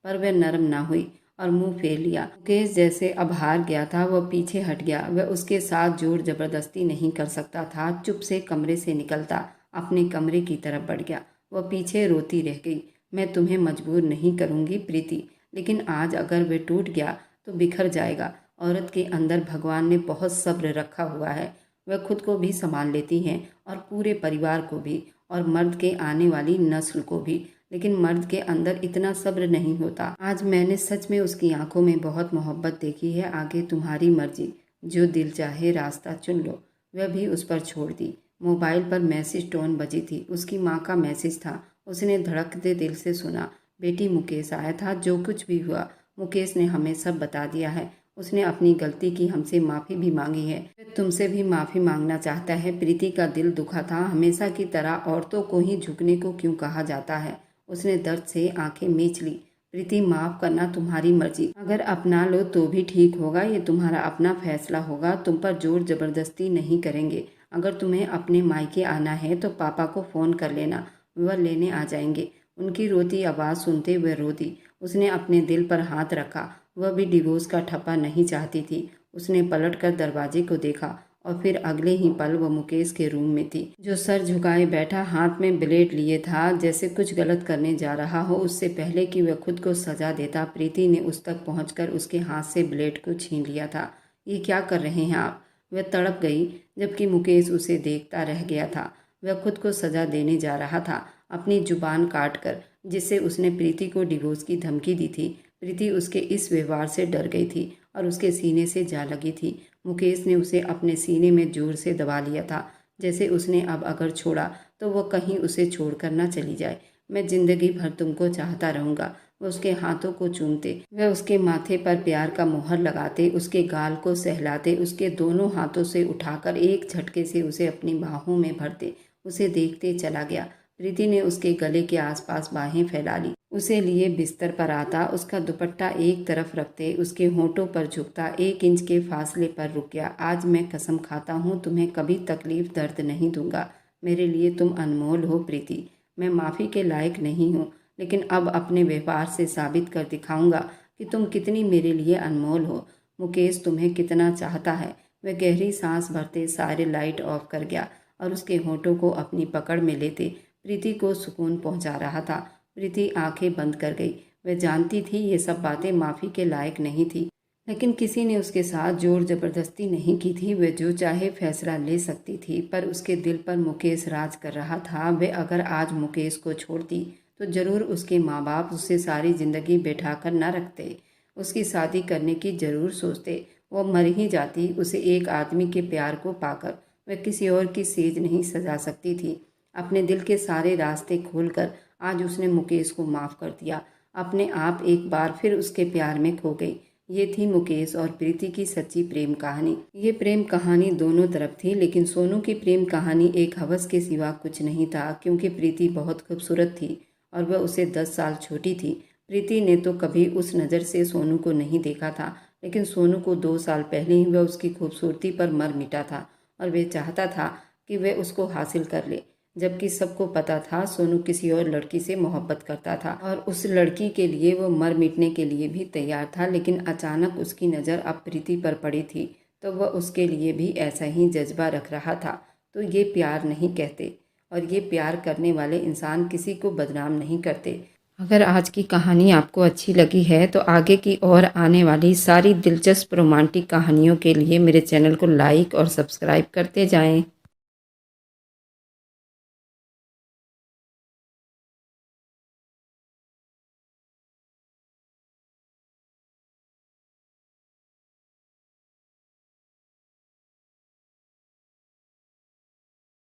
पर वह नरम ना हुई और मुंह फेर लिया। मुकेश जैसे अब हार गया था। वह पीछे हट गया। वह उसके साथ जोर जबरदस्ती नहीं कर सकता था। चुप से कमरे से निकलता अपने कमरे की तरफ बढ़ गया। वह पीछे रोती रह गई। मैं तुम्हें मजबूर नहीं करूंगी प्रीति, लेकिन आज अगर वह टूट गया तो बिखर जाएगा। औरत के अंदर भगवान ने बहुत सब्र रखा हुआ है। वह खुद को भी संभाल लेती हैं और पूरे परिवार को भी, और मर्द के आने वाली नस्ल को भी। लेकिन मर्द के अंदर इतना सब्र नहीं होता। आज मैंने सच में उसकी आंखों में बहुत मोहब्बत देखी है। आगे तुम्हारी मर्जी, जो दिल चाहे रास्ता चुन लो। वह भी उस पर छोड़ दी। मोबाइल पर मैसेज टोन बजी थी। उसकी माँ का मैसेज था। उसने धड़कते दिल से सुना। बेटी, मुकेश आया था। जो कुछ भी हुआ मुकेश ने हमें सब बता दिया है। उसने अपनी गलती की, हमसे माफ़ी भी मांगी है। वह तुमसे भी माफ़ी मांगना चाहता है। प्रीति का दिल दुखा था। हमेशा की तरह औरतों को ही झुकने को क्यों कहा जाता है? उसने दर्द से आंखें मींच ली। प्रीति, माफ़ करना तुम्हारी मर्जी। अगर अपना लो तो भी ठीक होगा। ये तुम्हारा अपना फैसला होगा। तुम पर जोर जबरदस्ती नहीं करेंगे। अगर तुम्हें अपने मायके आना है तो पापा को फ़ोन कर लेना, वह लेने आ जाएंगे। उनकी रोती आवाज़ सुनते हुए रो दी। उसने अपने दिल पर हाथ रखा। वह भी डिवोर्स का ठप्पा नहीं चाहती थी। उसने पलटकर दरवाजे को देखा और फिर अगले ही पल वह मुकेश के रूम में थी, जो सर झुकाए बैठा, हाथ में ब्लेड लिए था, जैसे कुछ गलत करने जा रहा हो। उससे पहले कि वह खुद को सजा देता, प्रीति ने उस तक पहुंचकर उसके हाथ से ब्लेड को छीन लिया था। ये क्या कर रहे हैं आप? वह तड़प गई, जबकि मुकेश उसे देखता रह गया था। वह खुद को सजा देने जा रहा था। अपनी जुबान काट कर, जिससे उसने प्रीति को डिवोर्स की धमकी दी थी। प्रीति उसके इस व्यवहार से डर गई थी और उसके सीने से जा लगी थी। मुकेश ने उसे अपने सीने में जोर से दबा लिया था, जैसे उसने अब अगर छोड़ा तो वह कहीं उसे छोड़कर ना चली जाए। मैं जिंदगी भर तुमको चाहता रहूँगा। वह उसके हाथों को चूमते, वह उसके माथे पर प्यार का मोहर लगाते, उसके गाल को सहलाते, उसके दोनों हाथों से उठाकर एक झटके से उसे अपनी बाहों में भरते, उसे देखते चला गया। प्रीति ने उसके गले के आसपास बाहें फैला ली, उसे लिए बिस्तर पर आता, उसका दुपट्टा एक तरफ रखते, उसके होंठों पर झुकता, 1 इंच के फासले पर रुक गया। आज मैं कसम खाता हूँ तुम्हें कभी तकलीफ दर्द नहीं दूंगा। मेरे लिए तुम अनमोल हो प्रीति। मैं माफ़ी के लायक नहीं हूँ, लेकिन अब अपने व्यवहार से साबित कर दिखाऊंगा कि तुम कितनी मेरे लिए अनमोल हो। मुकेश तुम्हें कितना चाहता है। वह गहरी सांस भरते सारे लाइट ऑफ कर गया और उसके होंठों को अपनी पकड़ में लेते प्रीति को सुकून पहुंचा रहा था। प्रीति आंखें बंद कर गई। वह जानती थी ये सब बातें माफ़ी के लायक नहीं थी, लेकिन किसी ने उसके साथ जोर जबरदस्ती नहीं की थी। वह जो चाहे फैसला ले सकती थी, पर उसके दिल पर मुकेश राज कर रहा था। वह अगर आज मुकेश को छोड़ती तो जरूर उसके माँ बाप उसे सारी ज़िंदगी बैठा कर न रखते, उसकी शादी करने की ज़रूर सोचते। वह मर ही जाती उसे एक आदमी के प्यार को पाकर। वह किसी और की सेज नहीं सजा सकती थी। अपने दिल के सारे रास्ते खोलकर आज उसने मुकेश को माफ़ कर दिया। अपने आप एक बार फिर उसके प्यार में खो गई। ये थी मुकेश और प्रीति की सच्ची प्रेम कहानी। ये प्रेम कहानी दोनों तरफ थी, लेकिन सोनू की प्रेम कहानी एक हवस के सिवा कुछ नहीं था, क्योंकि प्रीति बहुत खूबसूरत थी और वह उसे 10 साल छोटी थी। प्रीति ने तो कभी उस नज़र से सोनू को नहीं देखा था, लेकिन सोनू को 2 साल पहले ही वह उसकी खूबसूरती पर मर मिटा था और वह चाहता था कि वह उसको हासिल कर ले। जबकि सबको पता था सोनू किसी और लड़की से मोहब्बत करता था और उस लड़की के लिए वो मर मिटने के लिए भी तैयार था। लेकिन अचानक उसकी नज़र अब प्रीति पर पड़ी थी तो वह उसके लिए भी ऐसा ही जज्बा रख रहा था। तो ये प्यार नहीं कहते, और ये प्यार करने वाले इंसान किसी को बदनाम नहीं करते। अगर आज की कहानी आपको अच्छी लगी है तो आगे की और आने वाली सारी दिलचस्प रोमांटिक कहानियों के लिए मेरे चैनल को लाइक और सब्सक्राइब करते जाएं।